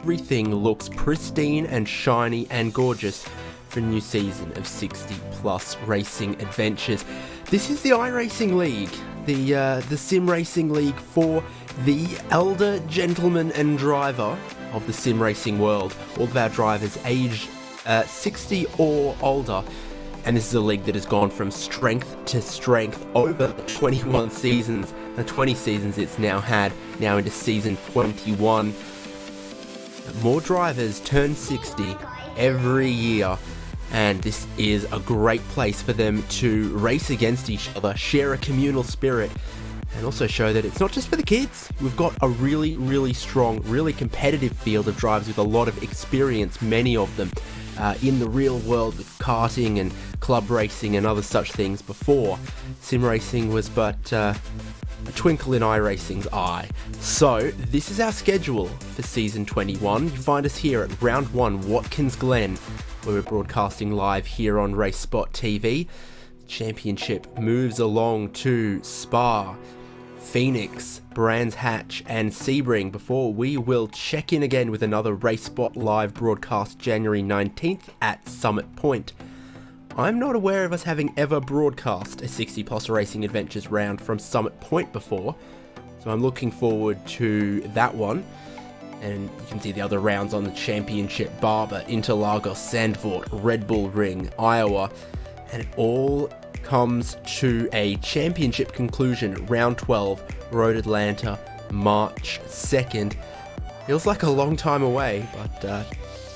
everything looks pristine and shiny and gorgeous for a new season of 60 plus racing adventures. This is the iRacing League, the sim racing league for the elder gentleman and driver of the sim racing world. All of our drivers aged 60 or older, and this is a league that has gone from strength to strength over the 21 seasons, the 20 seasons it's now had, now into season 21. More drivers turn 60 every year, and this is a great place for them to race against each other, share a communal spirit, and also show that it's not just for the kids. We've got a really, really strong, really competitive field of drivers with a lot of experience, many of them in the real world with karting and club racing and other such things before. Sim racing was but a twinkle in iRacing's eye. So this is our schedule for season 21. You find us here at round 1, Watkins, Glen, where we're broadcasting live here on RaceSpotTV. Championship moves along to Spa, Phoenix, Brands Hatch and Sebring before we will check in again with another RaceSpot live broadcast January 19th at Summit Point. I'm not aware of us having ever broadcast a 60 plus racing adventures round from Summit Point before, so I'm looking forward to that one. And you can see the other rounds on the championship: Barber, Interlagos, Sandford, Red Bull Ring, Iowa, and it all comes to a championship conclusion, round 12, Road Atlanta, March 2nd. Feels like a long time away, but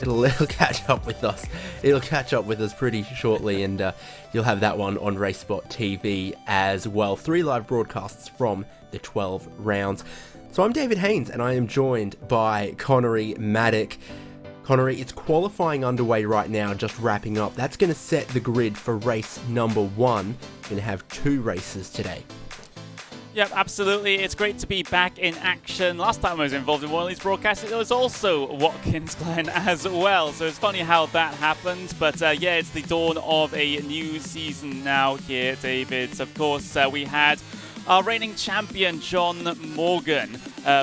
it'll catch up with us. It'll catch up with us pretty shortly, and you'll have that one on RaceSpot TV as well. 3 live broadcasts from the 12 rounds. So I'm David Haynes, and I am joined by Connery Maddock. Connery, it's qualifying underway right now, just wrapping up. That's going to set the grid for race number 1. We're going to have 2 races today. Yep, absolutely. It's great to be back in action. Last time I was involved in one of these broadcasts, it was also Watkins Glen as well. So it's funny how that happened. But yeah, it's the dawn of a new season now here, David. Of course, we had our reigning champion, John Morgan,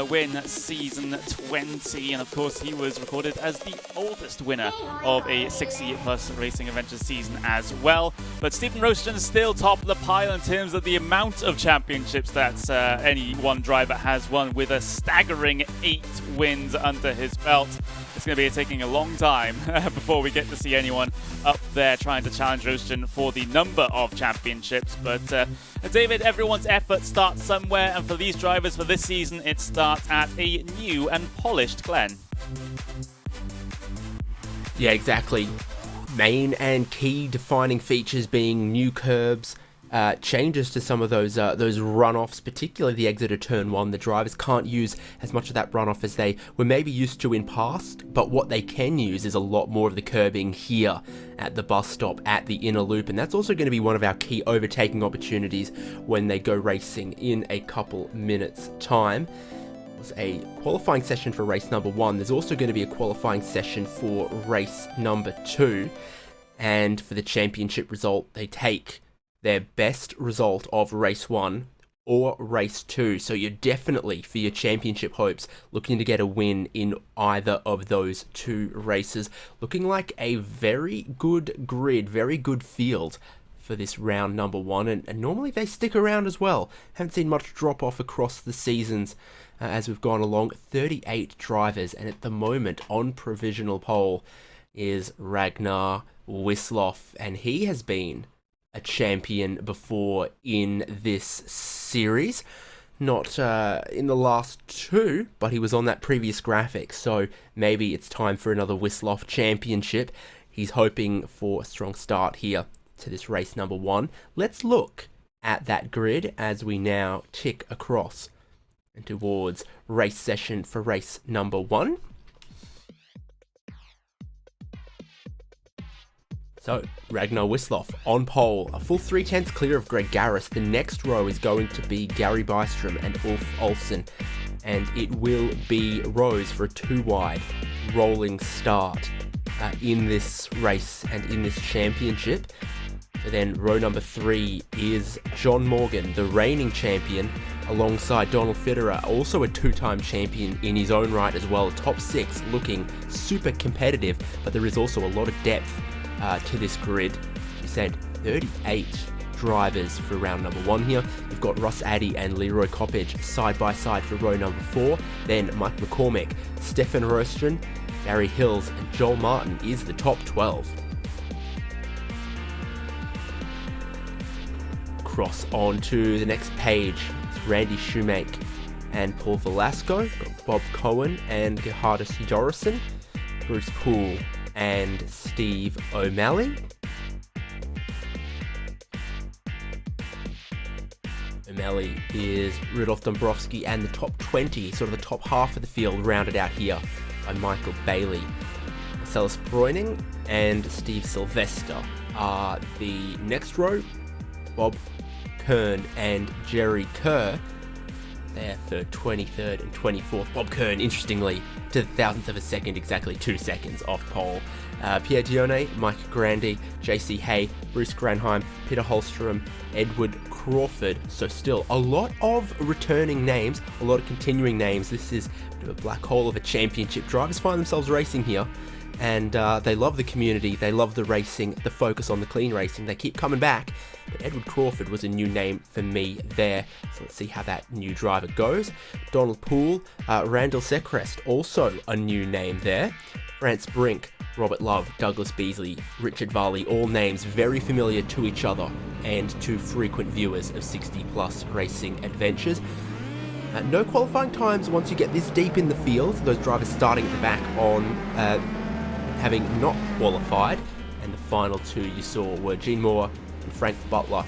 win season 20. And of course, he was recorded as the oldest winner of a 60-plus racing adventure season as well. But Stephen Roaston still top of the pile in terms of the amount of championships that any one driver has won, with a staggering 8 wins under his belt. It's going to be taking a long time before we get to see anyone up there trying to challenge Roaston for the number of championships. But David, everyone's effort starts somewhere, and for these drivers for this season, it starts at a new and polished Glen. Yeah, exactly. Main and key defining features being new curbs, changes to some of those runoffs, particularly the exit of turn 1. The drivers can't use as much of that runoff as they were maybe used to in past, but what they can use is a lot more of the curbing here at the bus stop at the inner loop, and that's also going to be one of our key overtaking opportunities when they go racing in a couple minutes time. It was a qualifying session for race number 1. There's also going to be a qualifying session for race number 2, and for the championship result, they take their best result of race 1 or race 2. So you're definitely, for your championship hopes, looking to get a win in either of those 2 races. Looking like a very good grid, very good field for this round number 1, and normally they stick around as well. Haven't seen much drop off across the seasons as we've gone along. 38 drivers, and at the moment on provisional pole is Ragnar Wisloff, and he has been a champion before in this series. Not in the last 2, but he was on that previous graphic, so maybe it's time for another Wisloff championship. He's hoping for a strong start here to this race number 1. Let's look at that grid as we now tick across and towards race session for race number 1. So, Ragnar Wisloff on pole, a full 3/10 clear of Greg Garris. The next row is going to be Gary Bystrom and Ulf Olsen, and it will be rows for a 2-wide rolling start in this race and in this championship. So then row number 3 is John Morgan, the reigning champion, alongside Donald Fitterer, also a two-time champion in his own right as well. Top 6 looking super competitive, but there is also a lot of depth to this grid. You said 38 drivers for round number 1 here. You've got Russ Addy and Leroy Coppage side by side for row number 4. Then Mike McCormick, Stefan Rostron, Barry Hills and Joel Martin is the top 12. Cross on to the next page. It's Randy Shoemake and Paul Velasco. Got Bob Cohen and Gerhardus Jorison, Bruce Poole and Steve O'Malley. O'Malley is Rudolph Dombrowski, and the top 20, sort of the top half of the field, rounded out here by Michael Bailey. Marcellus Bräuning and Steve Sylvester are the next row. Bob Kern and Jerry Kerr there for 23rd and 24th. Bob Kern, interestingly, to the thousandth of a second, exactly 2 seconds off pole. Pierre Dione, Mike Grandy, JC Hay, Bruce Granheim, Peter Holstrom, Edward Crawford. So still a lot of returning names, a lot of continuing names. This is a bit of a black hole of a championship. Drivers find themselves racing here, and they love the community, they love the racing, the focus on the clean racing. They keep coming back, but Edward Crawford was a new name for me there. So let's see how that new driver goes. Donald Poole, Randall Secrest, also a new name there. France Brink, Robert Love, Douglas Beasley, Richard Varley, all names very familiar to each other and to frequent viewers of 60 plus racing adventures. No qualifying times once you get this deep in the field. Those drivers starting at the back on having not qualified, and the final 2 you saw were Gene Moore and Frank Butler.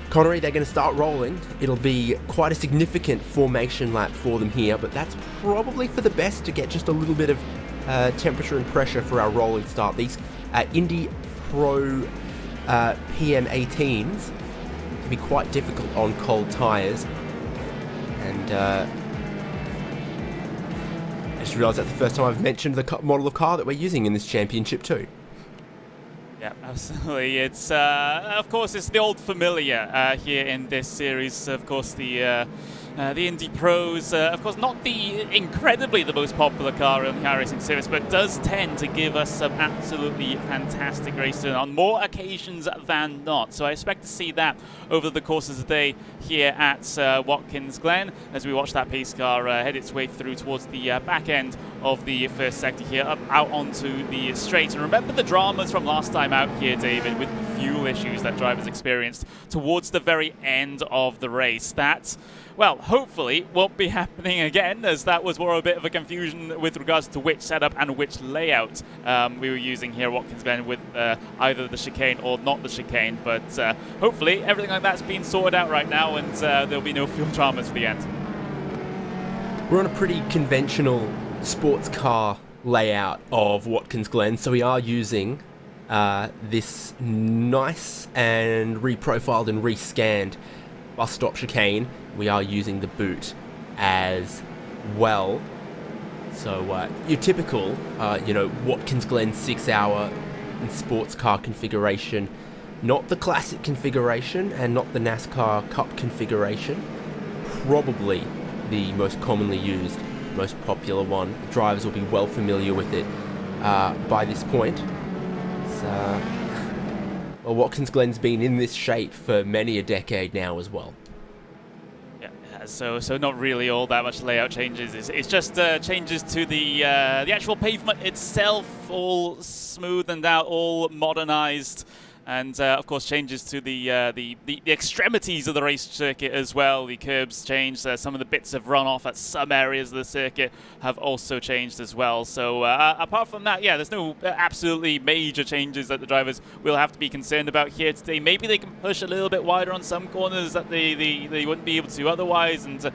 Connery, they're going to start rolling. It'll be quite a significant formation lap for them here, but that's probably for the best to get just a little bit of temperature and pressure for our rolling start. These Indy Pro PM18s can be quite difficult on cold tyres, and I just realised that's the first time I've mentioned the model of car that we're using in this championship too. Yeah, absolutely. It's of course it's the old familiar here in this series. Of course, the Indy Pros, of course, not the most popular car in the iRacing series, but does tend to give us some absolutely fantastic racing on more occasions than not. So I expect to see that over the course of the day here at Watkins Glen, as we watch that pace car head its way through towards the back end of the first sector here, up out onto the straight. And remember the dramas from last time out here, David, with the fuel issues that drivers experienced towards the very end of the race. That, well, hopefully won't be happening again, as that was more a bit of a confusion with regards to which setup and which layout we were using here at Watkins Glen with either the chicane or not the chicane. But hopefully everything like that's been sorted out right now, and there'll be no fuel dramas for the end. We're on a pretty conventional sports car layout of Watkins Glen, so we are using this nice and reprofiled and rescanned bus stop chicane. We are using the boot as well. So your typical, Watkins Glen 6-hour and sports car configuration, not the classic configuration and not the NASCAR Cup configuration. Probably the most commonly used, most popular one. Drivers will be well familiar with it by this point. Well, Watkins Glen's been in this shape for many a decade now as well. So not really all that much layout changes. It's just changes to the actual pavement itself, all smoothened out, all modernized, and of course changes to the extremities of the race circuit as well. The curbs changed. Some of the bits of runoff at some areas of the circuit have also changed as well. So apart from that, yeah, there's no absolutely major changes that the drivers will have to be concerned about here today. Maybe they can push a little bit wider on some corners that they wouldn't be able to otherwise, and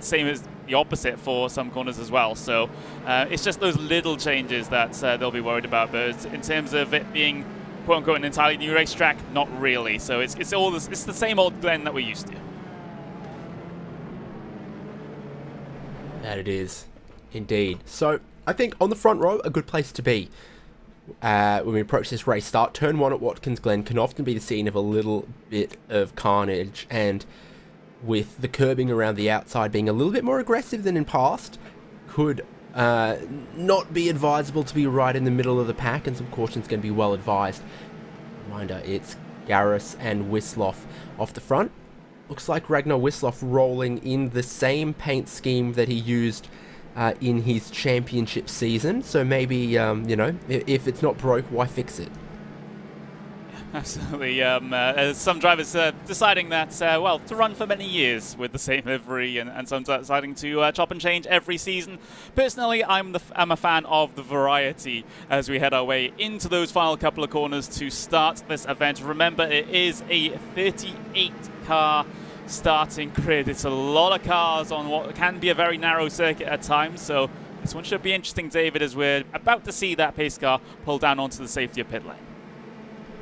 same as the opposite for some corners as well. So it's just those little changes that they'll be worried about. But in terms of it being quote-unquote an entirely new racetrack, not really. So it's the same old Glen that we're used to. That it is, indeed. So I think on the front row, a good place to be when we approach this race start. Turn 1 at Watkins Glen can often be the scene of a little bit of carnage, and with the curbing around the outside being a little bit more aggressive than in past, could not be advisable to be right in the middle of the pack, and some caution's going to be well advised. Reminder, it's Garris and Wisloff off the front. Looks like Ragnar Wisloff rolling in the same paint scheme that he used in his championship season. So maybe, you know, if it's not broke, why fix it? Absolutely. Some drivers deciding that, well, to run for many years with the same livery, and some deciding to chop and change every season. Personally, I'm a fan of the variety as we head our way into those final couple of corners to start this event. Remember, it is a 38-car starting grid. It's a lot of cars on what can be a very narrow circuit at times, so this one should be interesting, David, as we're about to see that pace car pull down onto the safety of pit lane.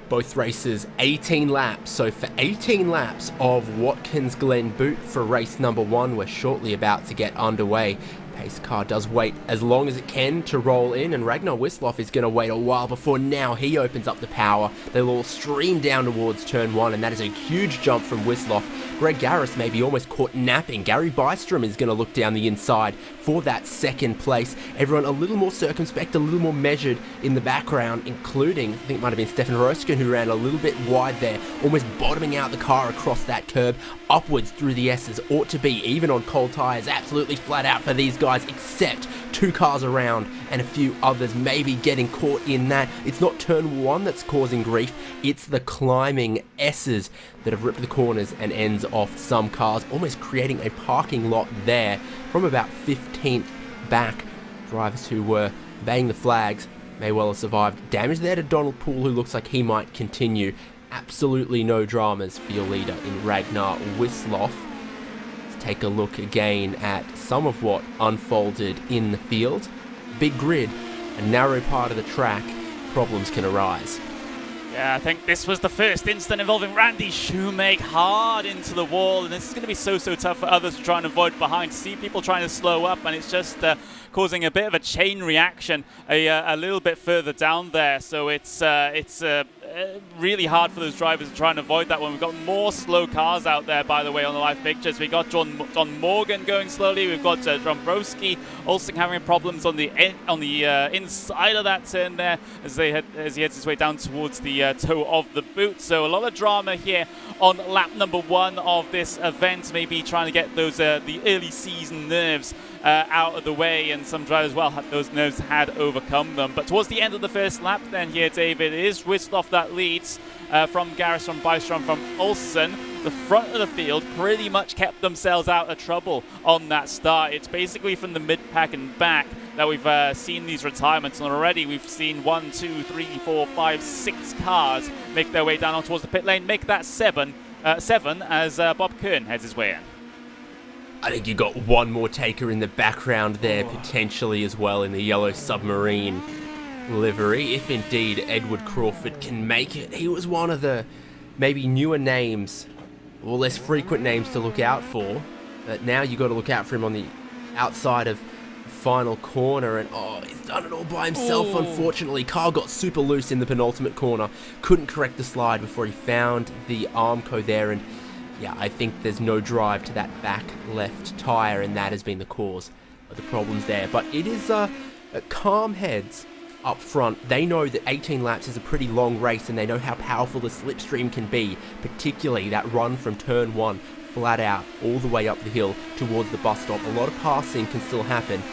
Both races 18 laps, so for 18 laps of Watkins Glen boot for race number 1, we're shortly about to get underway. Pace car does wait as long as it can to roll in, and Ragnar Wisloff is going to wait a while before now he opens up the power. They'll all stream down towards turn 1, and that is a huge jump from Wisloff. Greg Garris may be almost caught napping. Gary Bystrom is going to look down the inside for that second place. Everyone a little more circumspect, a little more measured in the background, including, I think it might have been Stefan Roskin, who ran a little bit wide there, almost bottoming out the car across that curb, upwards through the S's. Ought to be, even on cold tyres, absolutely flat out for these guys, except 2 cars around and a few others maybe getting caught in that. It's not turn 1 that's causing grief, it's the climbing S's that have ripped the corners and ends off some cars, almost creating a parking lot there from about 15th back. Drivers who were baying the flags may well have survived. Damage there to Donald Poole, who looks like he might continue. Absolutely no dramas for your leader in Ragnar Wisloff. Let's take a look again at some of what unfolded in the field. Big grid, a narrow part of the track, problems can arise. Yeah, I think this was the first incident involving Randy Shoemake hard into the wall, and this is going to be so tough for others to try and avoid behind. See people trying to slow up, and it's just causing a bit of a chain reaction a little bit further down there. So it's really hard for those drivers to try and avoid that one. We've got more slow cars out there, by the way, on the live pictures. We got John Morgan going slowly. We've got Dombrowski also having problems on the inside of that turn there as he heads his way down towards the toe of the boot. So a lot of drama here on lap number 1 of this event. Maybe trying to get those the early season nerves out of the way, and some drivers, well, those nerves had overcome them. But towards the end of the first lap then here, David, it is Wisloff that leads from Garris, from Bystrom, from Olsen. The front of the field pretty much kept themselves out of trouble on that start. It's basically from the mid-pack and back that we've seen these retirements, and already we've seen 1, 2, 3, 4, 5, 6 cars make their way down towards the pit lane, make that 7 as Bob Kern heads his way in. I think you got one more taker in the background there, potentially as well, in the yellow submarine livery, if indeed Edward Crawford can make it. He was one of the maybe newer names, or less frequent names to look out for, but now you got to look out for him on the outside of the final corner, and he's done it all by himself. Unfortunately, Carl got super loose in the penultimate corner, couldn't correct the slide before he found the Armco there, and yeah, I think there's no drive to that back left tyre, and that has been the cause of the problems there. But it is calm heads up front. They know that 18 laps is a pretty long race, and they know how powerful the slipstream can be, particularly that run from turn 1 flat out all the way up the hill towards the bus stop. A lot of passing can still happen,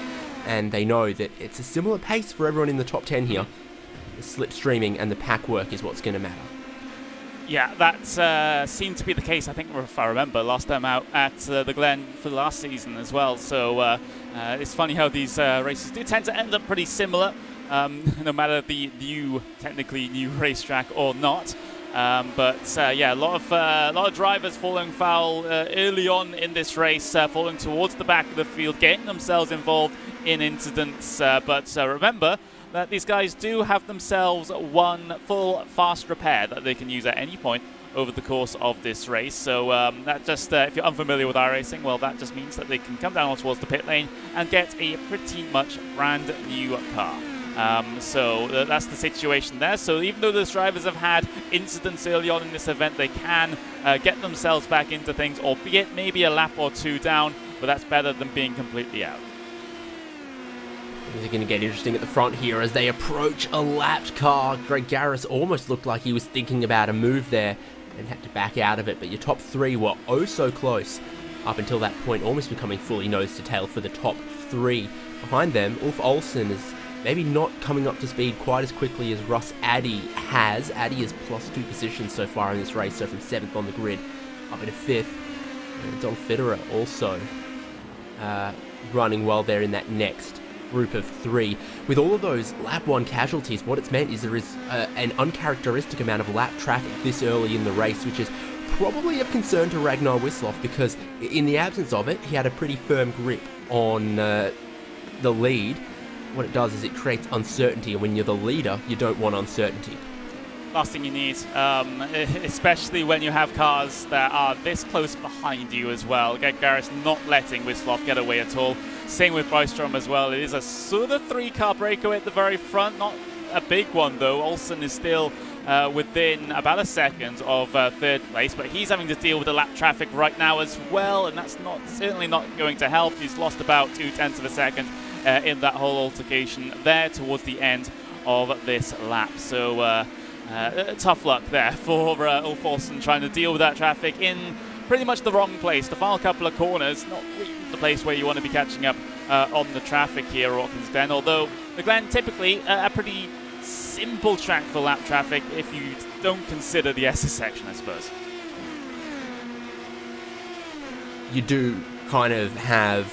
and they know that it's a similar pace for everyone in the top 10 here. The slipstreaming and the pack work is what's going to matter. Yeah, that seemed to be the case, I think, if I remember, last time out at the Glen for the last season as well. So it's funny how these races do tend to end up pretty similar, no matter the technically new racetrack or not. Yeah, a lot of drivers falling foul early on in this race, falling towards the back of the field, getting themselves involved in incidents. Remember that these guys do have themselves one full fast repair that they can use at any point over the course of this race. So that just, if you're unfamiliar with iRacing, well, that just means that they can come down towards the pit lane and get a pretty much brand new car. So that's the situation there. So even though those drivers have had incidents early on in this event, they can get themselves back into things, albeit maybe a lap or two down, but that's better than being completely out. Things are going to get interesting at the front here as they approach a lapped car. Greg Garris almost looked like he was thinking about a move there and had to back out of it, but your top three were oh so close up until that point, almost becoming fully nose to tail for the top three. Behind them, Ulf Olsen is maybe not coming up to speed quite as quickly as Russ Addy has. Addy is +2 positions so far in this race, so from 7th on the grid up into 5th. And Don Fitterer also running well there in that next group of 3. With all of those lap 1 casualties, what it's meant is there is an uncharacteristic amount of lap traffic this early in the race, which is probably of concern to Ragnar Wisloff, because in the absence of it, he had a pretty firm grip on the lead. What it does is it creates uncertainty, and when you're the leader, you don't want uncertainty. Last thing you need, especially when you have cars that are this close behind you as well. Greg Garris not letting Wisloff get away at all. Same with Byström as well. It is a sort of 3-car breakaway at the very front, not a big one though. Olsen is still within about a second of 3rd place, but he's having to deal with the lap traffic right now as well, and that's certainly not going to help. He's lost about 0.2 of a second in that whole altercation there towards the end of this lap. So tough luck there for Ulf Olsen trying to deal with that traffic in pretty much the wrong place. The final couple of corners, not really the place where you want to be catching up on the traffic here at Watkins Glen, although the Glen typically a pretty simple track for lap traffic if you don't consider the SS section, I suppose. You do kind of have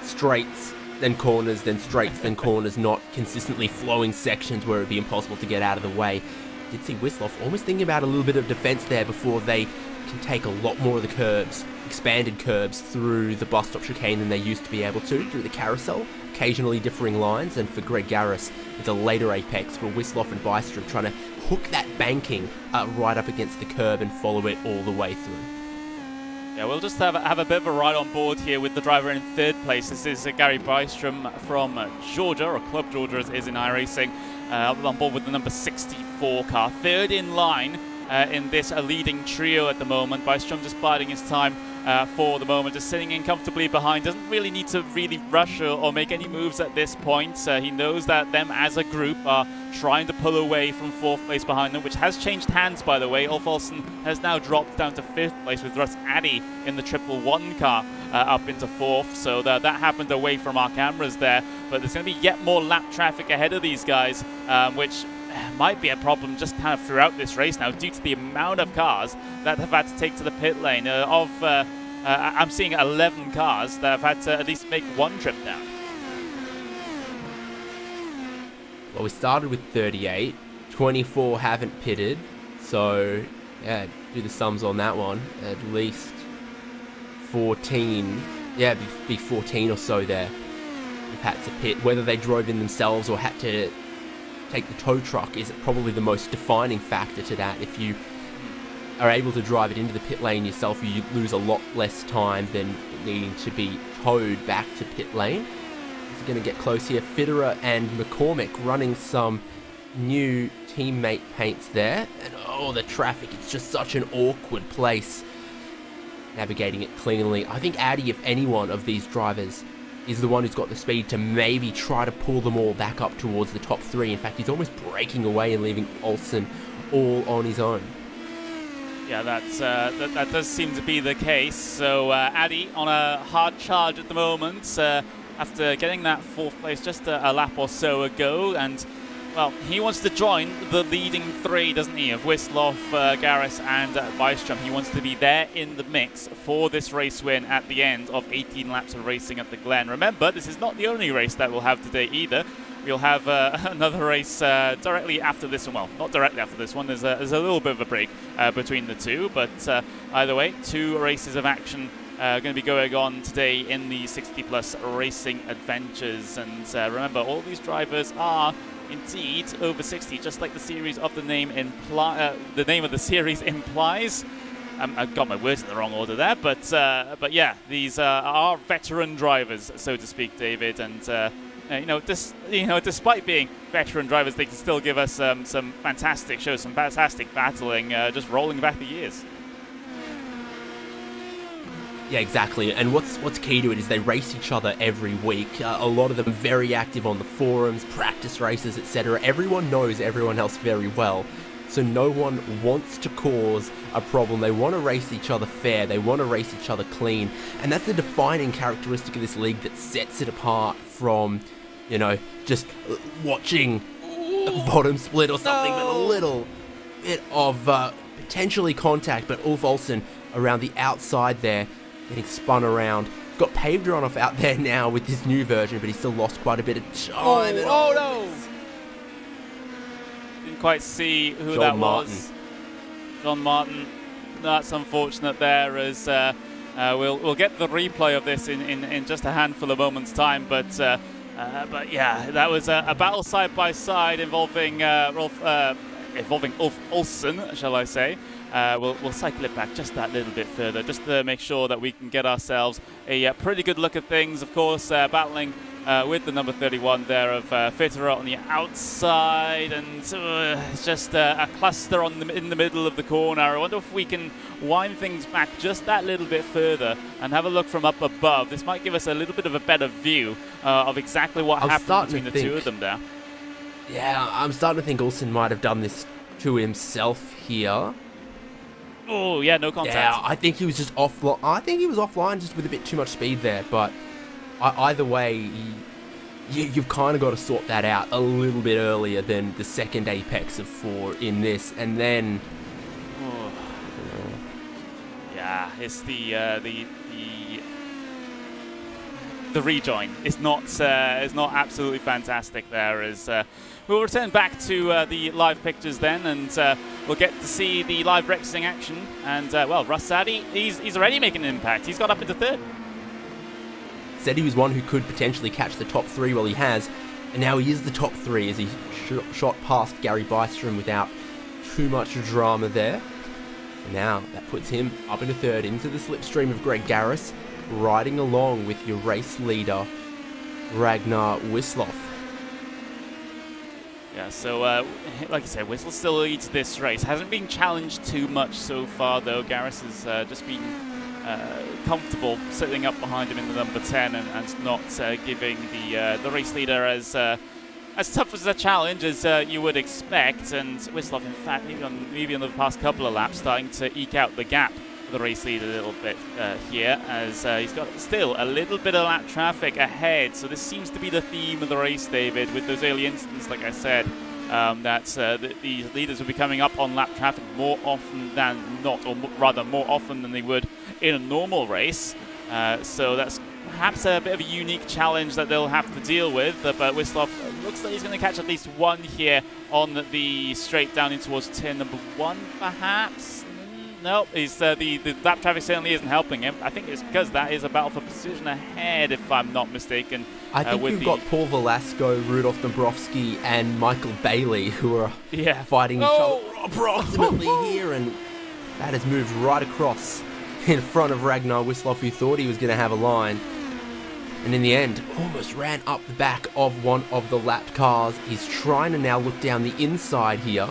straights, then corners, then straights, then corners, not consistently flowing sections where it would be impossible to get out of the way. You did see Wisloff almost thinking about a little bit of defense there before they can take a lot more of the curbs, expanded curbs, through the bus stop chicane than they used to be able to, through the carousel, occasionally differing lines, and for Greg Garris, it's a later apex for Wisloff and Byström trying to hook that banking right up against the curb and follow it all the way through. Yeah, we'll just have a bit of a ride on board here with the driver in 3rd place. This is Gary Byström from Georgia, or Club Georgia as it is in iRacing, on board with the number 64 car. 3rd in line in this leading trio at the moment. Byström just biding his time for the moment, just sitting in comfortably behind. Doesn't really need to really rush or make any moves at this point. He knows that them as a group are trying to pull away from 4th place behind them, which has changed hands, by the way. Ulf Olsen has now dropped down to 5th place with Russ Addy in the 111 car up into 4th. So that happened away from our cameras there. But there's going to be yet more lap traffic ahead of these guys, which might be a problem just kind of throughout this race now, due to the amount of cars that have had to take to the pit lane. I'm seeing 11 cars that have had to at least make one trip down. Well, we started with 38, 24 haven't pitted, so yeah, do the sums on that one. At least 14, yeah, be 14 or so there who've had to pit. Whether they drove in themselves or had to take the tow truck is probably the most defining factor to that. If you are able to drive it into the pit lane yourself, you lose a lot less time than needing to be towed back to pit lane. It's going to get close here. Fitterer and McCormick running some new teammate paints there. And oh, the traffic, it's just such an awkward place. Navigating it cleanly. I think Addy, if any one of these drivers, is the one who's got the speed to maybe try to pull them all back up towards the top 3. In fact, he's almost breaking away and leaving Olsen all on his own. Yeah, that does seem to be the case. So Addy on a hard charge at the moment after getting that 4th place just a lap or so ago. And, well, he wants to join the leading 3, doesn't he, of Wisloff, Garris and Byström. He wants to be there in the mix for this race win at the end of 18 laps of racing at the Glen. Remember, this is not the only race that we'll have today either. We'll have another race directly after this one. Well, not directly after this one. There's a little bit of a break between the two. But either way, 2 races of action going to be going on today in the 60-plus racing adventures. And remember, all these drivers are indeed over 60, just like the series of the name the name of the series implies. I've got my words in the wrong order there, but yeah, these are veteran drivers, so to speak, David, and despite being veteran drivers, they can still give us some fantastic shows, some fantastic battling, just rolling back the years. Yeah, exactly. And what's key to it is they race each other every week. A lot of them very active on the forums, practice races, etc. Everyone knows everyone else very well. So no one wants to cause a problem. They want to race each other fair. They want to race each other clean. And that's the defining characteristic of this league that sets it apart from, just watching a bottom split or something, but a little bit of potentially contact. But Ulf Olsen around the outside there, getting spun around. Got paved runoff out there now with this new version, but he still lost quite a bit of time. Oh no! Didn't quite see who that was. John Martin. That's unfortunate there, as we'll get the replay of this in just a handful of moments' time. But yeah, that was a battle side by side involving Ulf Olsen, shall I say. We'll cycle it back just that little bit further, just to make sure that we can get ourselves a pretty good look at things. Of course, battling with the number 31 there of Fitterer on the outside, and it's just a cluster in the middle of the corner. I wonder if we can wind things back just that little bit further and have a look from up above. This might give us a little bit of a better view of exactly what happened between the two of them there. Yeah, I'm starting to think Olsen might have done this to himself here. Oh, yeah, no contact. Yeah, I think he was just offline. I think he was offline just with a bit too much speed there. But either way, you've kind of got to sort that out a little bit earlier than the second apex of 4 in this. And then... Yeah, it's the rejoin is not absolutely fantastic there. As we'll return back to the live pictures then, and we'll get to see the live racing action. And well, Russ Saddy, he's already making an impact. He's got up into 3rd. Said he was one who could potentially catch the top 3. Well, he has, and now he is the top 3 as he shot past Gary Bystrom without too much drama there. And now that puts him up into 3rd, into the slipstream of Greg Garris, riding along with your race leader, Ragnar Wisloff. Yeah, so like I said, Whistle still leads this race. Hasn't been challenged too much so far, though. Garris has just been comfortable sitting up behind him in the number 10 and not giving the race leader as tough as a challenge as you would expect. And Wisloff, in fact, maybe on the past couple of laps, starting to eke out the gap the race lead a little bit here, as he's got still a little bit of lap traffic ahead. So this seems to be the theme of the race, David, with those early instances, like I said, that these leaders will be coming up on lap traffic more often than not, or rather more often than they would in a normal race. So that's perhaps a bit of a unique challenge that they'll have to deal with. But Wisloff looks like he's going to catch at least one here on the straight down in towards turn number 1, perhaps. No, he's, the lap traffic certainly isn't helping him. I think it's because that is a battle for position ahead, if I'm not mistaken. I think we've got Paul Velasco, Rudolf Dombrowski, and Michael Bailey who are fighting each other approximately here, and that has moved right across in front of Ragnar Wisloff, who thought he was going to have a line. And in the end, almost ran up the back of one of the lapped cars. He's trying to now look down the inside here.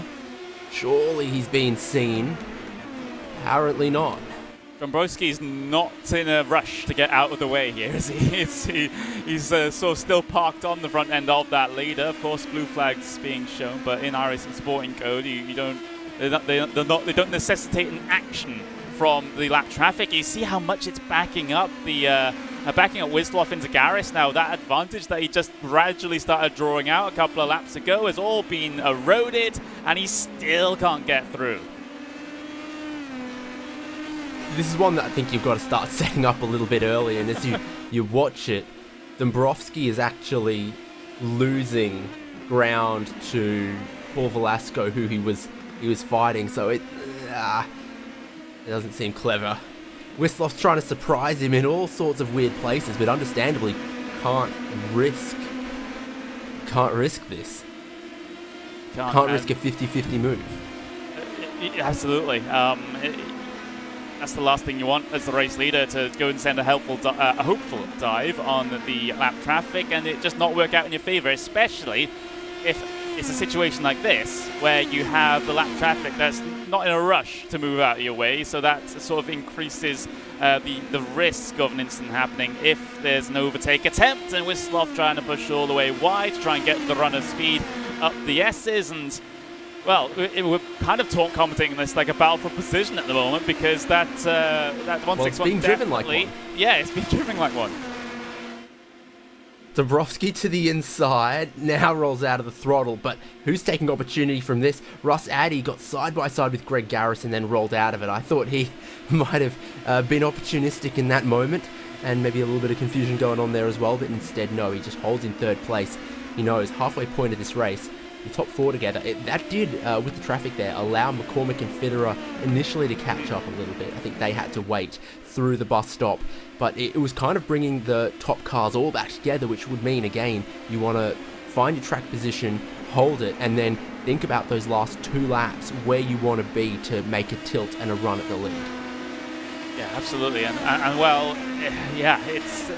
Surely he's been seen. Apparently not. Dombrowski's not in a rush to get out of the way here, is he? He's still parked on the front end of that leader. Of course, blue flags being shown, but in iRacing Sporting Code, they don't necessitate an action from the lap traffic. You see how much it's backing up backing up Wisloff into Garris now. That advantage that he just gradually started drawing out a couple of laps ago has all been eroded, and he still can't get through. This is one that I think you've got to start setting up a little bit early, and as you watch it, Dombrowski is actually losing ground to Paul Velasco, who he was fighting, so it doesn't seem clever. Wisloff's trying to surprise him in all sorts of weird places, but understandably can't risk this. Can't risk a 50-50 move. Absolutely. that's the last thing you want as the race leader, to go and send a hopeful dive on the lap traffic and it just not work out in your favor, especially if it's a situation like this where you have the lap traffic that's not in a rush to move out of your way, so that sort of increases the risk of an incident happening if there's an overtake attempt, and Wislov trying to push all the way wide to try and get the runner's speed up the S's. And well, we're kind of commentating this like a battle for position at the moment, because that 161 it's being driven like one. Yeah, it's being driven like one. Dabrowski to the inside, now rolls out of the throttle, but who's taking opportunity from this? Russ Addy got side by side with Greg Garris and then rolled out of it. I thought he might have been opportunistic in that moment, and maybe a little bit of confusion going on there as well, but instead no, he just holds in third place. He knows halfway point of this race, the top four together. That did, with the traffic there, allow McCormick and Fitterer initially to catch up a little bit. I think they had to wait through the bus stop, but it was kind of bringing the top cars all back together, which would mean, again, you want to find your track position, hold it, and then think about those last 2 laps, where you want to be to make a tilt and a run at the lead. Yeah, absolutely. And well, yeah, it's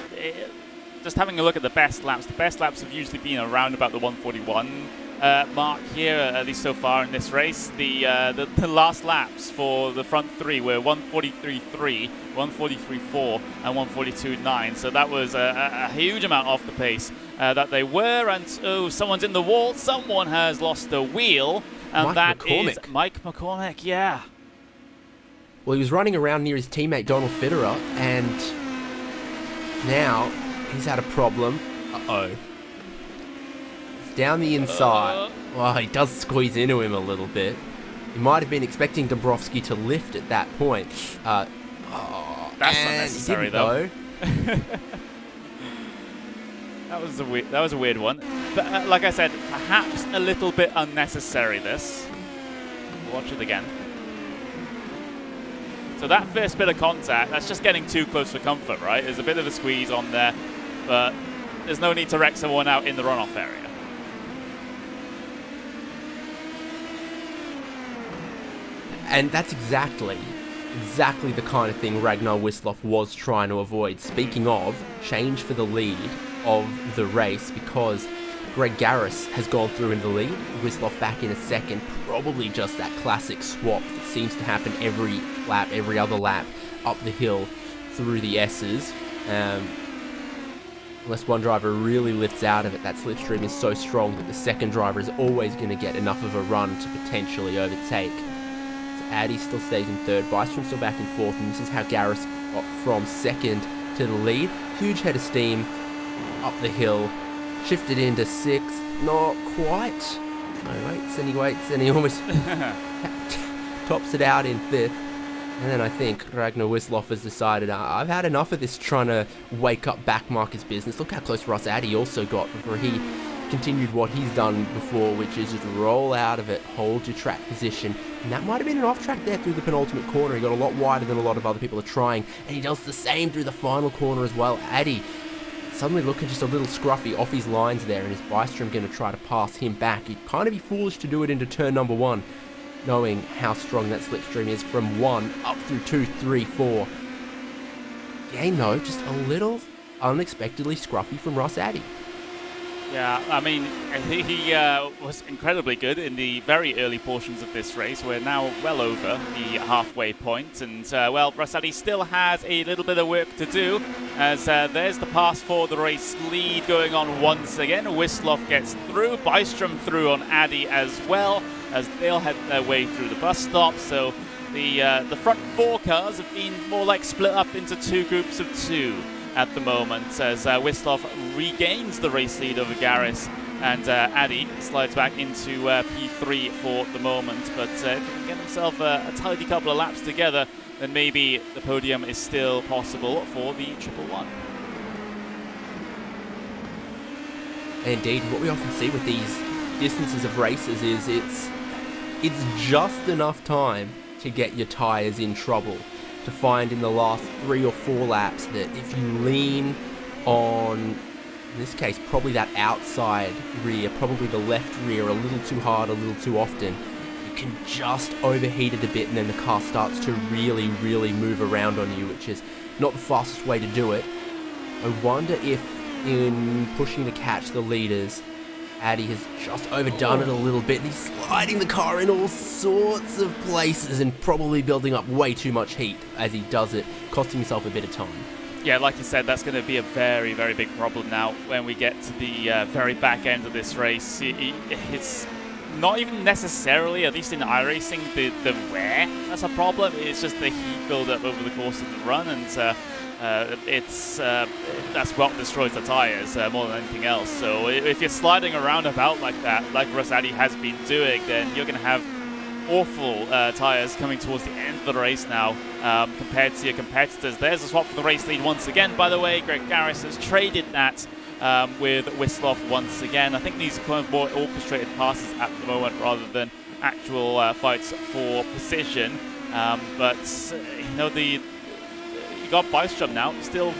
just having a look at the best laps. The best laps have usually been around about the 141 mark here, at least so far in this race. The last laps for the front 3 were 143.3, 143.4, and 142.9. So that was a huge amount off the pace that they were. And oh, someone's in the wall. Someone has lost the wheel, and that is Mike McCormick. Yeah. Well, he was running around near his teammate Donald Fitterer, and now he's had a problem. Uh-oh. Down the inside. Well, he does squeeze into him a little bit. He might have been expecting Dabrowski to lift at that point. That's unnecessary, though. That was a weird one. But like I said, perhaps a little bit unnecessary. This. Watch it again. So that first bit of contact, that's just getting too close for comfort, right? There's a bit of a squeeze on there, but there's no need to wreck someone out in the runoff area. And that's exactly the kind of thing Ragnar Wislov was trying to avoid. Speaking of, change for the lead of the race, because Greg Garris has gone through in the lead, Wislov back in a second, probably just that classic swap that seems to happen every lap, every other lap, up the hill through the S's. Unless one driver really lifts out of it, that slipstream is so strong that the second driver is always going to get enough of a run to potentially overtake. So Addy still stays in third, Bystrom's still back in fourth, and this is how Garris got from second to the lead. Huge head of steam up the hill, shifted into sixth, not quite. No, waits, and he almost tops it out in fifth. And then I think Ragnar Wislov has decided, I've had enough of this trying to wake up backmarker's business. Look how close Russ Addy also got before he continued what he's done before, which is just roll out of it, hold your track position. And that might have been an off track there through the penultimate corner. He got a lot wider than a lot of other people are trying, and he does the same through the final corner as well. Addy suddenly looking just a little scruffy off his lines there, and is Bystrom going to try to pass him back? He'd kind of be foolish to do it into turn number 1, knowing how strong that slipstream is from 1 up through 2, 3, 4. Again, though, just a little unexpectedly scruffy from Russ Addy. Yeah, I mean, he was incredibly good in the very early portions of this race. We're now well over the halfway point, and well, Russ Addy still has a little bit of work to do, as there's the pass for the race lead going on once again. Wislov gets through, Bystrom through on Addy as well, as they'll head their way through the bus stop. So the front 4 cars have been more like split up into 2 groups of 2 at the moment, as Wislov regains the race lead over Garris, and Addy slides back into P3 for the moment. But if he can get himself a tidy couple of laps together, then maybe the podium is still possible for the 111. Indeed, what we often see with these distances of races is it's just enough time to get your tyres in trouble, to find in the last 3 or 4 laps that if you lean on, in this case, probably that outside rear, probably the left rear a little too hard, a little too often, you can just overheat it a bit, and then the car starts to really, really move around on you, which is not the fastest way to do it. I wonder if in pushing to catch the leaders, Addy has just overdone it a little bit, and he's sliding the car in all sorts of places and probably building up way too much heat as he does it, costing himself a bit of time. Yeah, like you said, that's going to be a very, very big problem now when we get to the very back end of this race. It's not even necessarily, at least in iRacing, the wear that's a problem. It's just the heat build-up over the course of the run, and that's what destroys the tyres more than anything else. So if you're sliding around about like that, like Rosati has been doing, then you're going to have awful tyres coming towards the end of the race now compared to your competitors. There's a swap for the race lead once again, by the way. Greg Garris has traded that with Wislov once again. I think these are kind of more orchestrated passes at the moment rather than actual fights for position. But you know, you got Byström now, still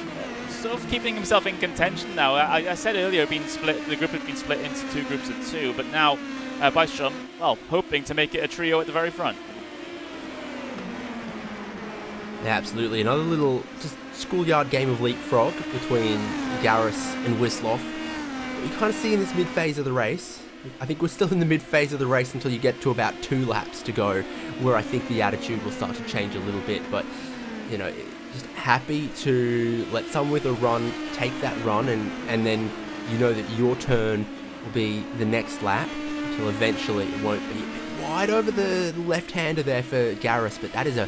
sort of keeping himself in contention now. I said earlier, the group had been split into 2 groups of 2, but now Byström, well, hoping to make it a trio at the very front. Yeah, absolutely. Another little just schoolyard game of leapfrog between Garris and Wislov. You kind of see in this mid-phase of the race. I think we're still in the mid-phase of the race until you get to about 2 laps to go, where I think the attitude will start to change a little bit. But, you know, just happy to let someone with a run take that run, and then you know that your turn will be the next lap until eventually it won't be wide over the left-hander there for Garris. But that is a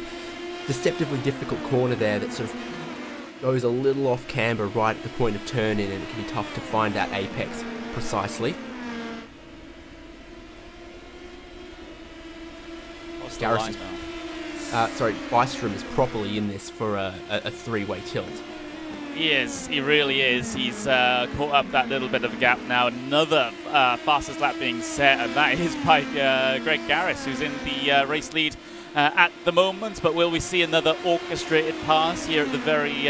deceptively difficult corner there that sort of goes a little off camber right at the point of turn in, and it can be tough to find that apex precisely. Garris Byström is properly in this for a 3-way tilt. He is. He really is. He's caught up that little bit of a gap now. Another fastest lap being set, and that is by Greg Garris, who's in the race lead at the moment. But will we see another orchestrated pass here at the very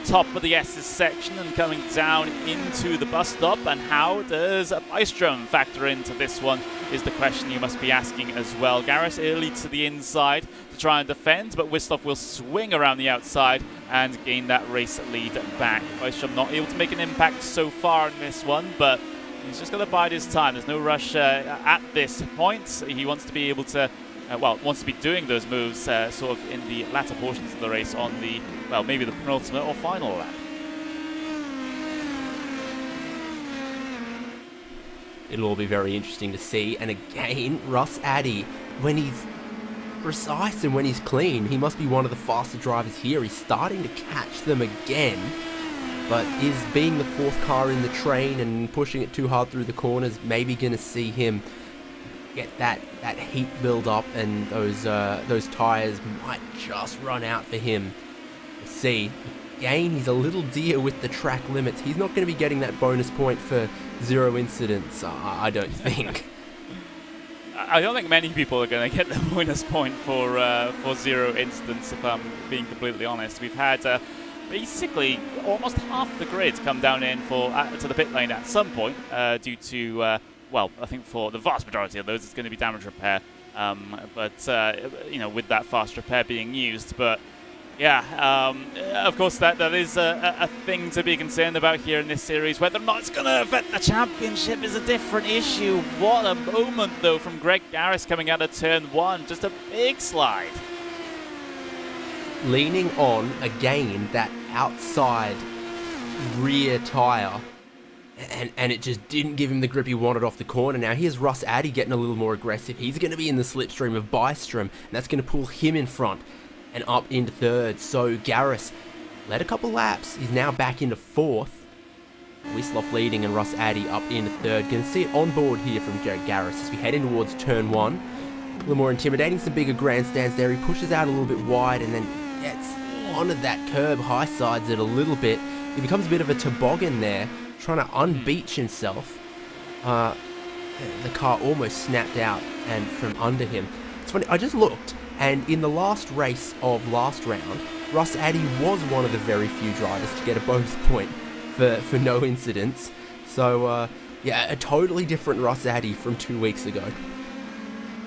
top of the S's section and coming down into the bus stop? And how does Byström factor into this one is the question you must be asking as well. Garris early to the inside to try and defend, but Wislov will swing around the outside and gain that race lead back. Byström not able to make an impact so far in this one, but he's just going to bide his time. There's no rush at this point. He wants to be able to wants to be doing those moves sort of in the latter portions of the race on the, well, maybe the penultimate or final lap. It'll all be very interesting to see. And again, Russ Addy, when he's precise and when he's clean, he must be one of the faster drivers here. He's starting to catch them again, but is being the 4th car in the train and pushing it too hard through the corners maybe going to see him get that heat build up, and those tyres might just run out for him. We'll see. Again, he's a little dear with the track limits. He's not going to be getting that bonus point for 0 incidents, I don't think. I don't think many people are going to get the bonus point for 0 incidents, if I'm being completely honest. We've had basically almost half the grid come down in to the pit lane at some point due to well, I think for the vast majority of those, it's going to be damage repair. You know, with that fast repair being used. But yeah, of course, that is a thing to be concerned about here in this series. Whether or not it's going to affect the championship is a different issue. What a moment, though, from Greg Garris coming out of turn 1. Just a big slide. Leaning on, again, that outside rear tyre. And it just didn't give him the grip he wanted off the corner. Now here's Russ Addy getting a little more aggressive. He's going to be in the slipstream of Byström, and that's going to pull him in front and up into 3rd. So Garris led a couple laps. He's now back into 4th. Wislov leading and Russ Addy up into 3rd. Going to see it on board here from Garris as we head in towards turn 1. A little more intimidating, some bigger grandstands there. He pushes out a little bit wide and then gets onto that curb, high sides it a little bit. He becomes a bit of a toboggan there, trying to unbeach himself. The car almost snapped out and from under him. It's funny, I just looked, and in the last race of last round, Russ Addy was one of the very few drivers to get a bonus point for no incidents. So, yeah, a totally different Russ Addy from 2 weeks ago.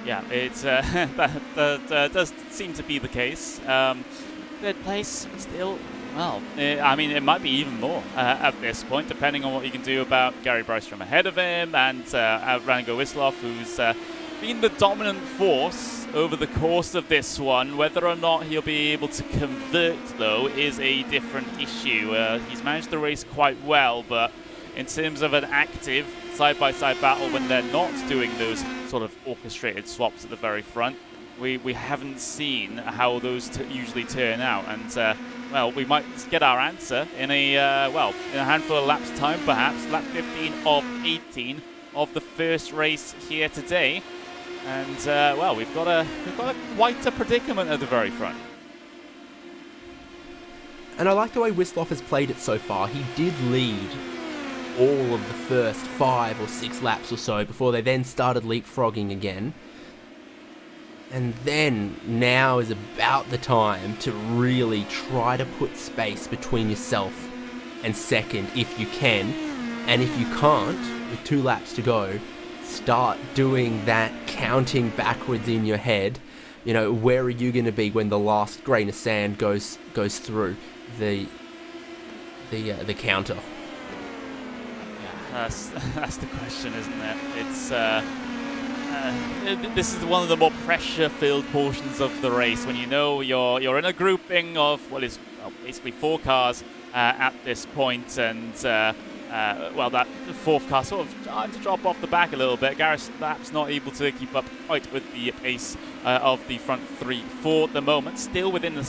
Yeah, it's that does seem to be the case. Third place still, well, I mean, it might be even more at this point, depending on what you can do about Gary Bryce-Strom ahead of him and Rango Wislov, who's been the dominant force over the course of this one. Whether or not he'll be able to convert, though, is a different issue. He's managed the race quite well, but in terms of an active side-by-side battle when they're not doing those sort of orchestrated swaps at the very front, we haven't seen how those usually turn out. And well, we might get our answer in a in a handful of laps time, perhaps lap 15 of 18 of the first race here today. And well, we've got quite a predicament at the very front. And I like the way Wislov has played it so far. He did lead all of the first 5 or 6 laps or so before they then started leapfrogging again. And then now is about the time to really try to put space between yourself and second if you can. And if you can't, with 2 laps to go, start doing that counting backwards in your head. You know, where are you going to be when the last grain of sand goes through the counter? Yeah, that's the question, isn't it? It's this is one of the more pressure-filled portions of the race when you know you're in a grouping of what is basically 4 cars at this point, and well, that 4th car sort of starting to drop off the back a little bit. Gareth perhaps not able to keep up quite with the pace of the front 3 for the moment, still within the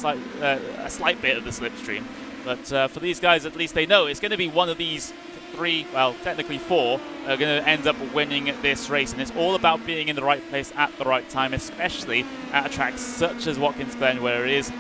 a slight bit of the slipstream. But for these guys, at least they know it's going to be one of these 3, well, technically 4, are going to end up winning this race. And it's all about being in the right place at the right time, especially at a track such as Watkins Glen, where it is,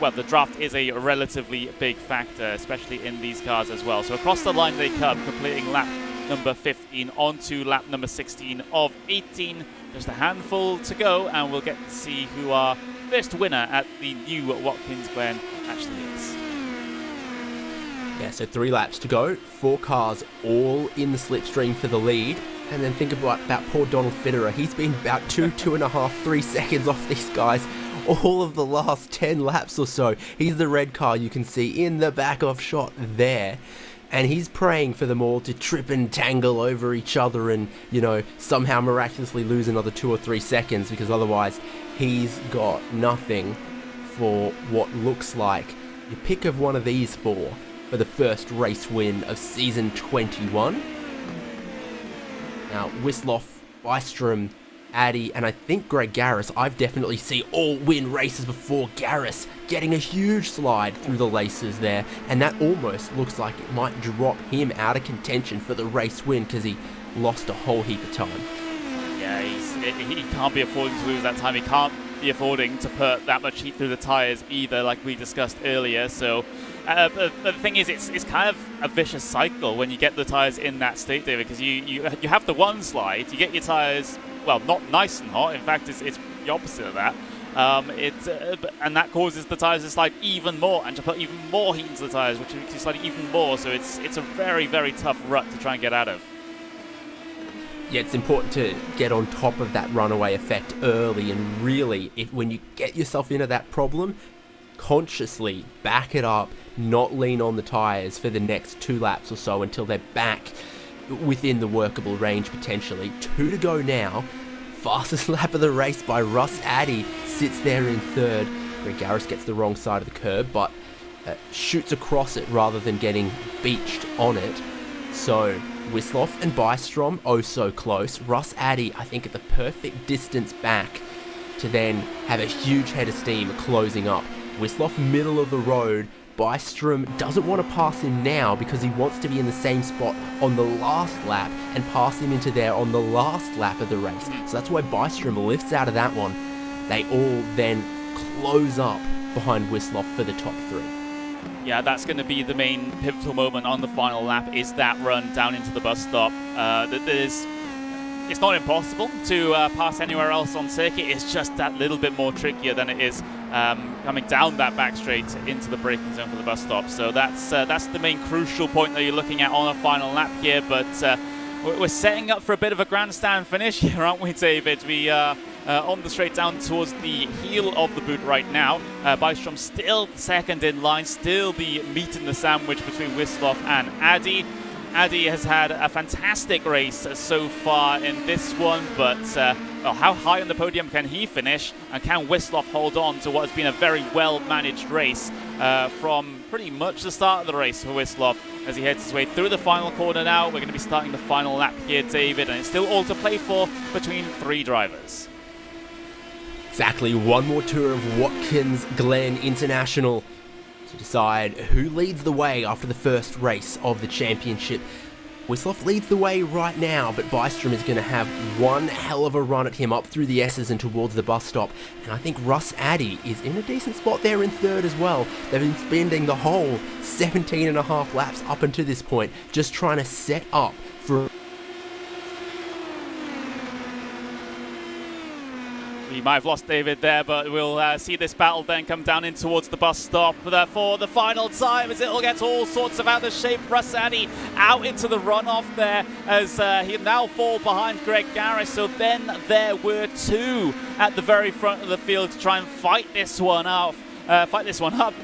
well, the draft is a relatively big factor, especially in these cars as well. So across the line they come, completing lap number 15 onto lap number 16 of 18. Just a handful to go, and we'll get to see who our first winner at the new Watkins Glen actually is. Yeah, so 3 laps to go, 4 cars all in the slipstream for the lead. And then think about poor Donald Fitterer. He's been about 2.5, 3 seconds off these guys all of the last 10 laps or so. He's the red car you can see in the back of shot there. And he's praying for them all to trip and tangle over each other and, you know, somehow miraculously lose another 2 or 3 seconds, because otherwise he's got nothing for what looks like your pick of one of these 4 for the first race win of season 21. Now, Wislov, Bystrom, Addy, and I think Greg Garris, I've definitely seen all win races before. Garris getting a huge slide through the laces there, and that almost looks like it might drop him out of contention for the race win because he lost a whole heap of time. Yeah, he can't be affording to lose that time. He can't be affording to put that much heat through the tyres either, like we discussed earlier. So but the thing is, it's kind of a vicious cycle when you get the tyres in that state, David, because you have the one slide, you get your tyres, well, not nice and hot. In fact, it's the opposite of that. And that causes the tyres to slide even more, and to put even more heat into the tyres, which makes you slide even more. So it's a very, very tough rut to try and get out of. Yeah, it's important to get on top of that runaway effect early, and really, when you get yourself into that problem, consciously back it up, not lean on the tyres for the next 2 laps or so until they're back within the workable range potentially. 2 to go now. Fastest lap of the race by Russ Addy sits there in 3rd. Greg Garris gets the wrong side of the curb, but shoots across it rather than getting beached on it. So Wislov and Bystrom, oh so close. Russ Addy, I think, at the perfect distance back to then have a huge head of steam closing up. Wislov middle of the road. Bystrom doesn't want to pass him now because he wants to be in the same spot on the last lap and pass him into there on the last lap of the race. So that's why Bystrom lifts out of that one. They all then close up behind Wislov for the top 3. Yeah, that's going to be the main pivotal moment on the final lap, is that run down into the bus stop. It's not impossible to pass anywhere else on circuit. It's just that little bit more trickier than it is coming down that back straight into the braking zone for the bus stop. So that's the main crucial point that you're looking at on a final lap here. But we're setting up for a bit of a grandstand finish here, aren't we, David? on the straight down towards the heel of the boot right now. Bystrom still second in line, still the meat in the sandwich between Wisloff and Addy. Addy has had a fantastic race so far in this one, but how high on the podium can he finish? And can Wisloff hold on to what has been a very well-managed race from pretty much the start of the race for Wisloff as he heads his way through the final corner now? We're going to be starting the final lap here, David, and it's still all to play for between 3 drivers. Exactly, one more tour of Watkins Glen International to decide who leads the way after the first race of the championship. Wisloff leads the way right now, but Bystrom is going to have one hell of a run at him up through the S's and towards the bus stop. And I think Russ Addy is in a decent spot there in third as well. They've been spending the whole 17 and a half laps up until this point just trying to set up for... We might have lost David there, but we'll see this battle then come down in towards the bus stop for the final time as it all gets all sorts of out of shape. Russ Addy out into the runoff there as he now fall behind Greg Garris. So then there were 2 at the very front of the field to try and fight this one up.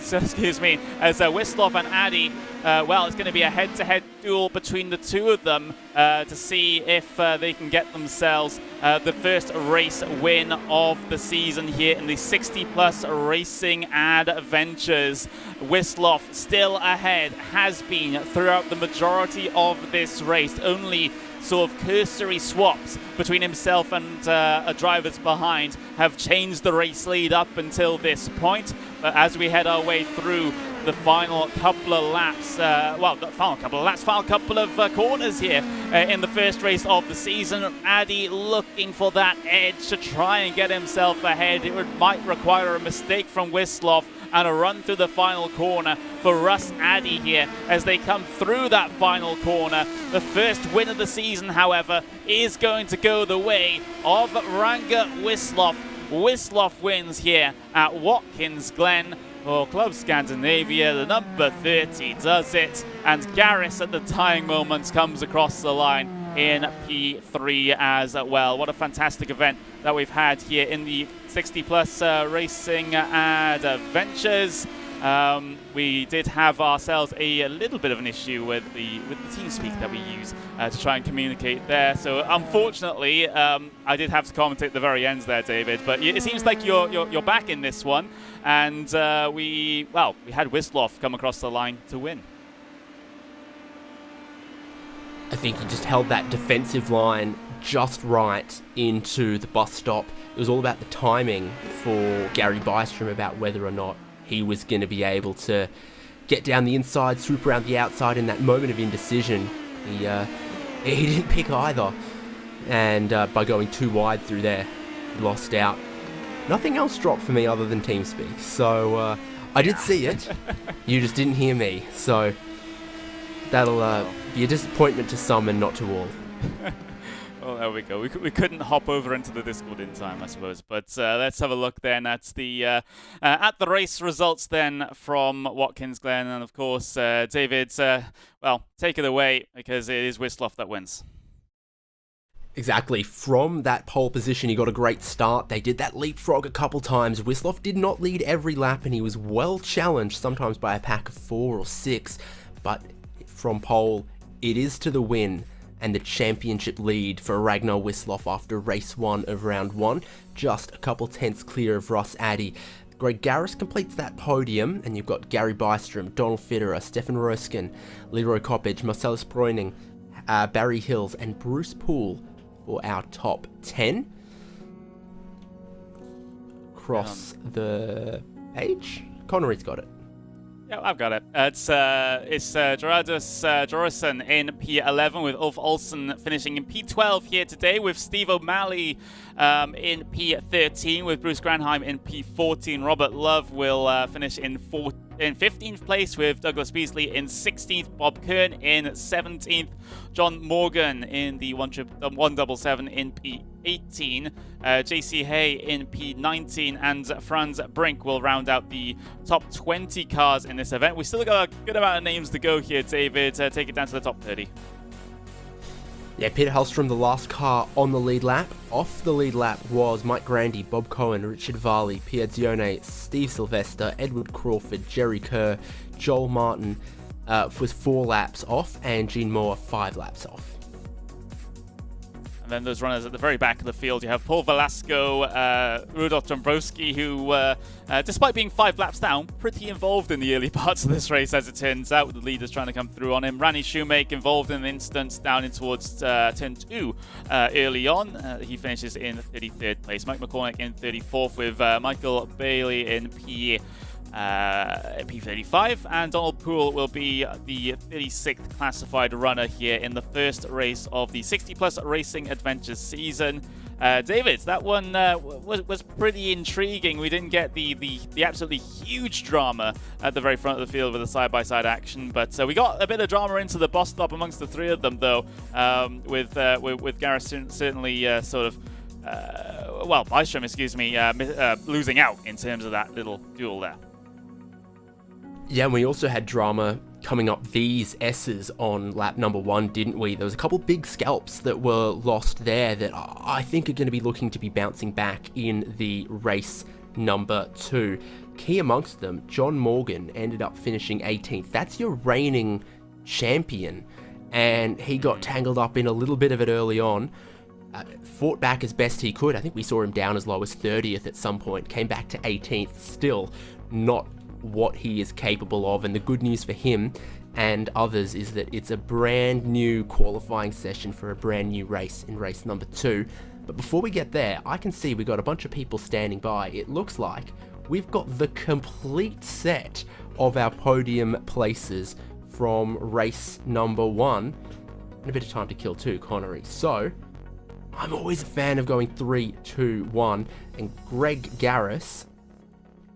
So, excuse me, as Wisloff and Addy, well, it's going to be a head-to-head duel between the 2 of them to see if they can get themselves the first race win of the season here in the 60-plus racing adventures. Wisloff still ahead, has been throughout the majority of this race. Only sort of cursory swaps between himself and drivers behind have changed the race lead up until this point. But as we head our way through the final couple of laps, final couple of corners here in the first race of the season, Addy looking for that edge to try and get himself ahead. It might require a mistake from Wisloff and a run through the final corner for Russ Addy here as they come through that final corner. The first win of the season, however, is going to go the way of Ranga Wisloff. Wisloff wins here at Watkins Glen for Club Scandinavia. The number 30 does it, and Garris at the tying moments comes across the line in P3 as well. What a fantastic event that we've had here in the 60-plus racing adventures. We did have ourselves a little bit of an issue with the TeamSpeak that we use to try and communicate there. So unfortunately, I did have to commentate at the very end there, David. But it seems like you're back in this one, and we had Wisloff come across the line to win. I think he just held that defensive line just right into the bus stop. It was all about the timing for Gary Bystrom about whether or not he was going to be able to get down the inside, swoop around the outside in that moment of indecision. He didn't pick either. And by going too wide through there, he lost out. Nothing else dropped for me other than TeamSpeak. So I did see it. You just didn't hear me. So that'll be a disappointment to some and not to all. Well, there we go. We couldn't hop over into the Discord in time, I suppose. But let's have a look then at the race results then from Watkins Glen. And of course, David, take it away because it is Wisloff that wins. Exactly. From that pole position, he got a great start. They did that leapfrog a couple times. Wisloff did not lead every lap, and he was well challenged, sometimes by a pack of 4 or 6. But from pole, it is to the win and the championship lead for Ragnar Wisloff after race 1 of round 1, just a couple tenths clear of Russ Addy. Greg Garris completes that podium, and you've got Gary Bystrom, Donald Fitterer, Stefan Roskin, Leroy Coppage, Marcellus Breuning, Barry Hills, and Bruce Poole for our top 10. Across the page, Connery's got it. Yeah, I've got it. It's Gerardus Jorison in P11 with Ulf Olsen finishing in P12 here today with Steve O'Malley in P13 with Bruce Granheim in P14. Robert Love will finish in 15th place with Douglas Beasley in 16th. Bob Kern in 17th. John Morgan in the 177 in P18. JC Hay in P19, and Franz Brink will round out the top 20 cars in this event. We still got a good amount of names to go here, David. Take it down to the top 30. Yeah, Peter Hellstrom, the last car on the lead lap. Off the lead lap was Mike Grandy, Bob Cohen, Richard Varley, Pierre Zione, Steve Sylvester, Edward Crawford, Jerry Kerr, Joel Martin was 4 laps off, and Gene Moore 5 laps off. And then those runners at the very back of the field, you have Paul Velasco, Rudolf Dombrowski, who, despite being 5 laps down, pretty involved in the early parts of this race, as it turns out, with the leaders trying to come through on him. Randy Shoemake involved in an instance down in towards turn 2 early on. He finishes in 33rd place. Mike McCormick in 34th, with Michael Bailey in P35, and Donald Poole will be the 36th classified runner here in the first race of the 60 Plus Racing Adventures season. David, that one was pretty intriguing. We didn't get the absolutely huge drama at the very front of the field with the side-by-side action, but we got a bit of drama into the bus stop amongst the 3 of them, though, with Gareth certainly sort of Bystrom, excuse me, losing out in terms of that little duel there. Yeah, and we also had drama coming up these S's on lap number 1, didn't we? There was a couple big scalps that were lost there that I think are going to be looking to be bouncing back in the race number 2. Key amongst them, John Morgan ended up finishing 18th. That's your reigning champion, and he got tangled up in a little bit of it early on. Fought back as best he could. I think we saw him down as low as 30th at some point. Came back to 18th. Still not what he is capable of, and the good news for him and others is that it's a brand new qualifying session for a brand new race in race number 2. But before we get there, I can see we got a bunch of people standing by. It looks like we've got the complete set of our podium places from race number 1, and a bit of time to kill too, Connery. So I'm always a fan of going 3, 2, 1, and Greg Garris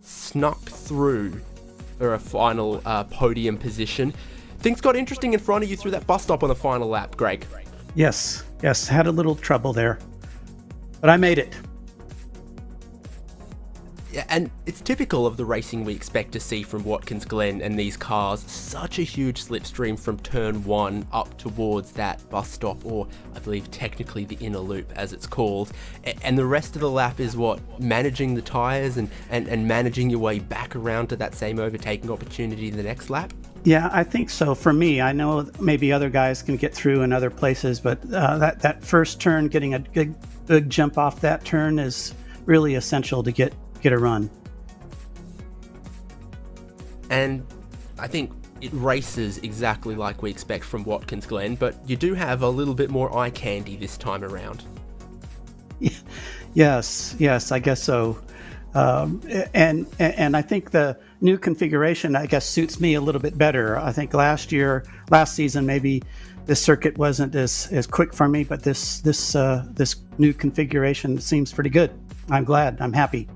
snuck through for a final podium position. Things got interesting in front of you through that bus stop on the final lap, Greg. Yes, had a little trouble there, but I made it. Yeah, and it's typical of the racing we expect to see from Watkins Glen and these cars. Such a huge slipstream from turn 1 up towards that bus stop, or I believe technically the inner loop as it's called. And the rest of the lap is what? Managing the tyres and managing your way back around to that same overtaking opportunity in the next lap? Yeah, I think so. For me, I know maybe other guys can get through in other places, but that first turn, getting a good jump off that turn is really essential to get a run. And I think it races exactly like we expect from Watkins Glen, but you do have a little bit more eye candy this time around. Yes, I guess so. And I think the new configuration, I guess, suits me a little bit better. I think last season, maybe this circuit wasn't as quick for me, but this new configuration seems pretty good. I'm glad. I'm happy.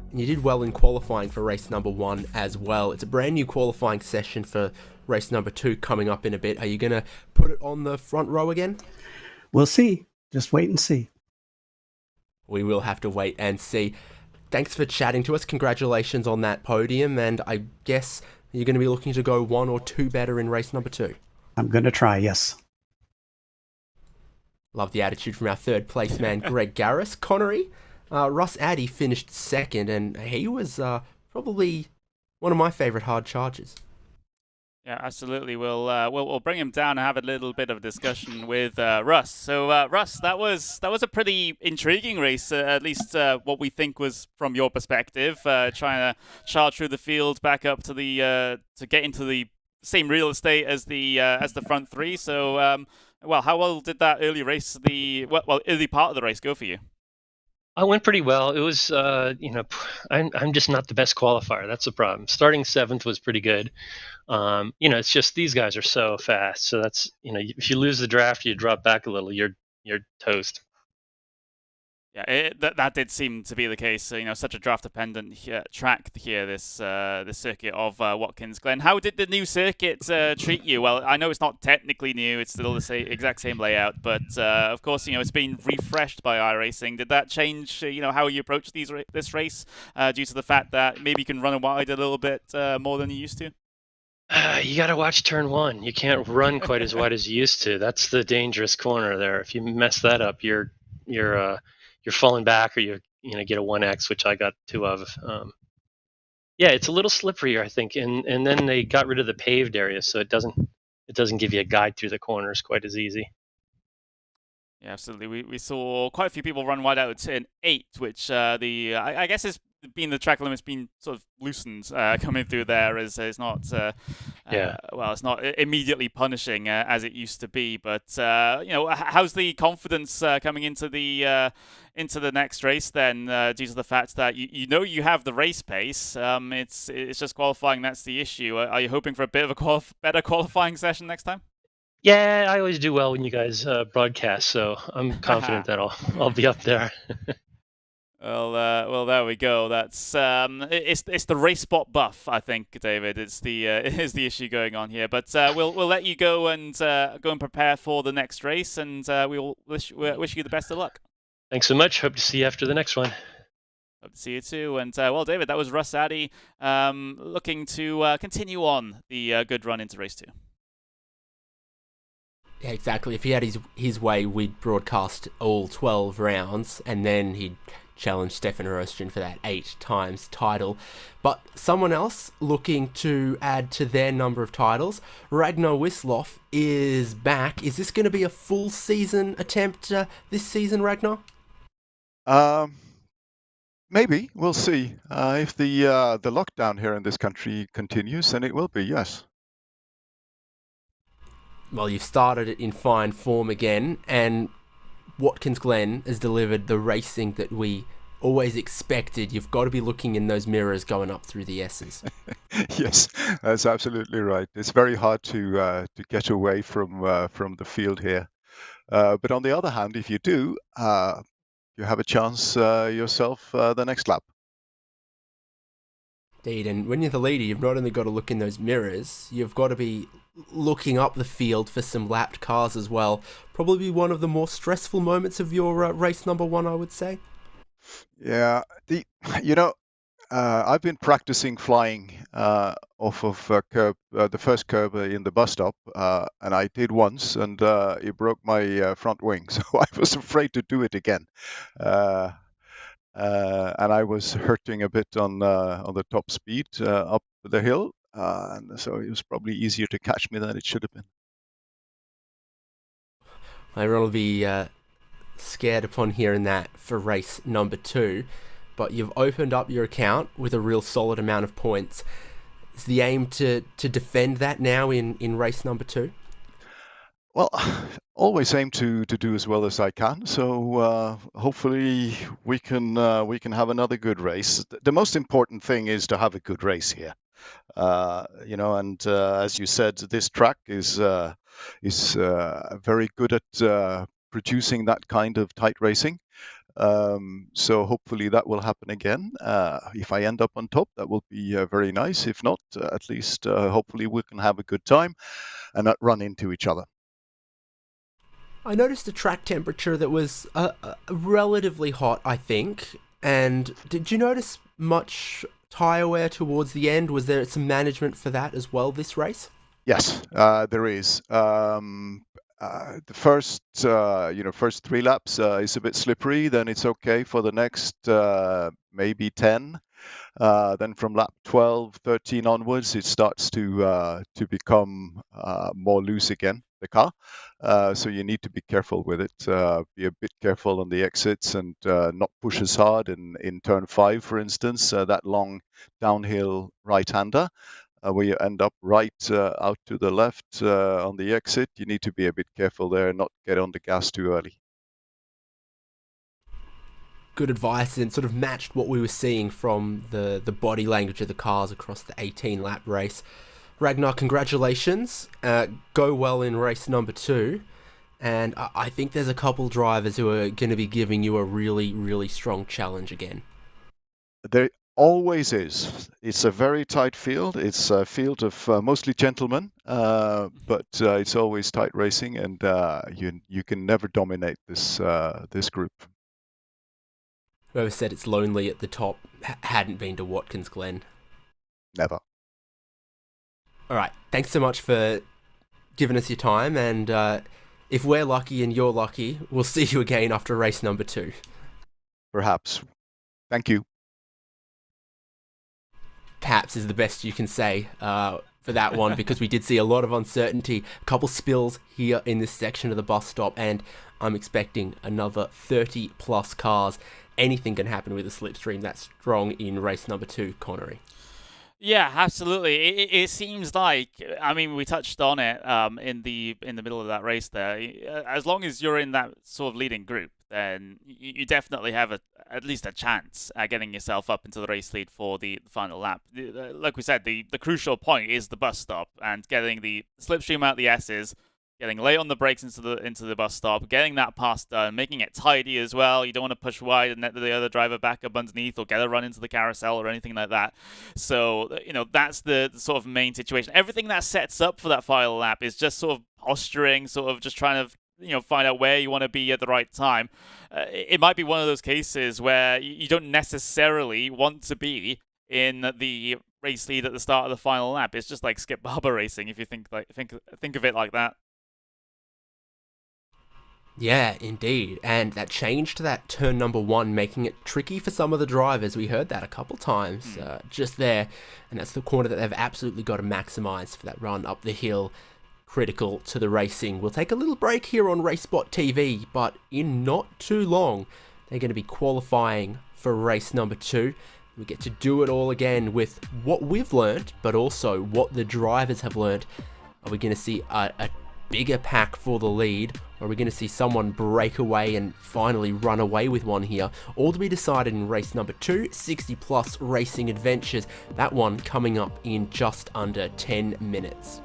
And you did well in qualifying for race number 1 as well. It's a brand new qualifying session for race number 2 coming up in a bit. Are you going to put it on the front row again? We'll see. Just wait and see. We will have to wait and see. Thanks for chatting to us. Congratulations on that podium. And I guess you're going to be looking to go 1 or 2 better in race number 2. I'm going to try, yes. Love the attitude from our 3rd place man, Greg Garris. Connery, Russ Addy finished 2nd, and he was probably one of my favourite hard chargers. Yeah, absolutely. We'll bring him down and have a little bit of a discussion with Russ. So, Russ, that was a pretty intriguing race, at least what we think was from your perspective, trying to charge through the field back up to the to get into the same real estate as the front 3. So, how well did that early race, early part of the race go for you? I went pretty well. It was, I'm just not the best qualifier. That's the problem. Starting 7th was pretty good. It's just these guys are so fast. So that's, if you lose the draft, you drop back a little, you're toast. Yeah, that did seem to be the case. Such a draft-dependent track here, this circuit of Watkins Glen. How did the new circuit treat you? Well, I know it's not technically new; it's still the exact same layout. But of course, it's been refreshed by iRacing. Did that change, how you approach this race, due to the fact that maybe you can run wide a little bit more than you used to? You got to watch turn 1. You can't run quite as wide as you used to. That's the dangerous corner there. If you mess that up, you're falling back, or you get a 1x, which I got 2 of. Yeah, it's a little slipperier, I think, and then they got rid of the paved area, so it doesn't give you a guide through the corners quite as easy. Yeah, absolutely. We saw quite a few people run wide out in 8, which I guess has been the track limit's been sort of loosened coming through there, as it's not Yeah. well, it's not immediately punishing as it used to be. But how's the confidence coming into the next race then, due to the fact that you have the race pace? It's just qualifying that's the issue. Are you hoping for a bit of a better qualifying session next time? Yeah, I always do well when you guys broadcast, so I'm confident that I'll be up there. Well, there we go. That's it's the race spot buff, I think, David. It's the is the issue going on here. But we'll let you go and prepare for the next race, and we will wish you the best of luck. Thanks so much. Hope to see you after the next one. Hope to see you too. And well, David, that was Russ Addy looking to continue on the good run into race 2. Yeah, exactly. If he had his way, we'd broadcast all 12 rounds, and then he'd challenge Stefan Rostrin for that 8 times title. But someone else looking to add to their number of titles, Ragnar Wisloff, is back. Is this going to be a full season attempt this season, Ragnar? Maybe. We'll see. If the lockdown here in this country continues, then it will be, yes. Well, you've started it in fine form again, and Watkins Glen has delivered the racing that we always expected. You've got to be looking in those mirrors going up through the S's. Yes, that's absolutely right. It's very hard to get away from the field here. But on the other hand, if you do, you have a chance yourself the next lap. Indeed, and when you're the leader, you've not only got to look in those mirrors, you've got to be looking up the field for some lapped cars as well. Probably one of the more stressful moments of your race number 1, I would say. Yeah, I've been practicing flying off of the first curb in the bus stop, and I did once, and it broke my front wing, so I was afraid to do it again. And I was hurting a bit on the top speed up the hill, and so it was probably easier to catch me than it should have been. Everyone will be scared upon hearing that for race number 2, but you've opened up your account with a real solid amount of points. Is the aim to defend that now in race number 2? Well, always aim to do as well as I can. So hopefully we can have another good race. The most important thing is to have a good race here. And as you said, this track is very good at producing that kind of tight racing. So hopefully that will happen again. If I end up on top, that will be very nice. If not, at least hopefully we can have a good time and not run into each other. I noticed a track temperature that was relatively hot, I think. And did you notice much tyre wear towards the end? Was there some management for that as well this race? Yes, there is. The first 3 laps is a bit slippery. Then it's okay for the next maybe 10. Then from lap 12, 13 onwards, it starts to become more loose again, the car. So you need to be careful with it. Be a bit careful on the exits and not push as hard in turn 5, for instance, that long downhill right-hander. Where you end up right out to the left on the exit. You need to be a bit careful there and not get on the gas too early. Good advice, and sort of matched what we were seeing from the body language of the cars across the 18-lap race. Ragnar, congratulations. Go well in race number 2. And I think there's a couple drivers who are going to be giving you a really, really strong challenge again. There always is. It's a very tight field. It's a field of mostly gentlemen, but it's always tight racing, and you can never dominate this group. Whoever said it's lonely at the top hadn't been to Watkins Glen. Never. All right, thanks so much for giving us your time, and if we're lucky and you're lucky, we'll see you again after race number 2. Perhaps. Thank you. Perhaps is the best you can say for that one, because we did see a lot of uncertainty, a couple spills here in this section of the bus stop, and I'm expecting another 30 plus cars. Anything can happen with a slipstream that strong in race number 2, Connery. Yeah, absolutely. It seems like, I mean, we touched on it in the middle of that race there. As long as you're in that sort of leading group, then you definitely have at least a chance at getting yourself up into the race lead for the final lap. Like we said, the crucial point is the bus stop and getting the slipstream out the S's, getting late on the brakes into the bus stop, getting that pass done, making it tidy as well. You don't want to push wide and let the other driver back up underneath or get a run into the carousel or anything like that. So, that's the sort of main situation. Everything that sets up for that final lap is just sort of posturing, sort of just trying to find out where you want to be at the right time. It might be one of those cases where you don't necessarily want to be in the race lead at the start of the final lap. It's just like Skip Barber racing, if you think of it like that. Yeah, indeed. And that change to that turn number 1, making it tricky for some of the drivers. We heard that a couple times just there. And that's the corner that they've absolutely got to maximise for that run up the hill. Critical to the racing. We'll take a little break here on RaceSpotTV, but in not too long, they're going to be qualifying for race number 2. We get to do it all again with what we've learned, but also what the drivers have learned. Are we going to see a bigger pack for the lead, or are we going to see someone break away and finally run away with one here? All to be decided in race number 2, 60 plus racing adventures. That one coming up in just under 10 minutes.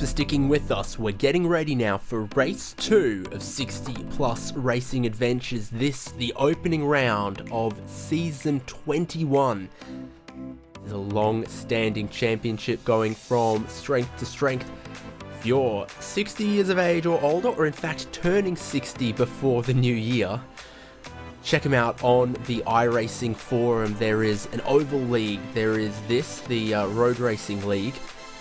for sticking with us. We're getting ready now for race 2 of 60 plus racing adventures. This, the opening round of season 21. There's a long-standing championship going from strength to strength. If you're 60 years of age or older, or in fact turning 60 before the new year, check them out on the iRacing forum. There is an oval league. There is the road racing league.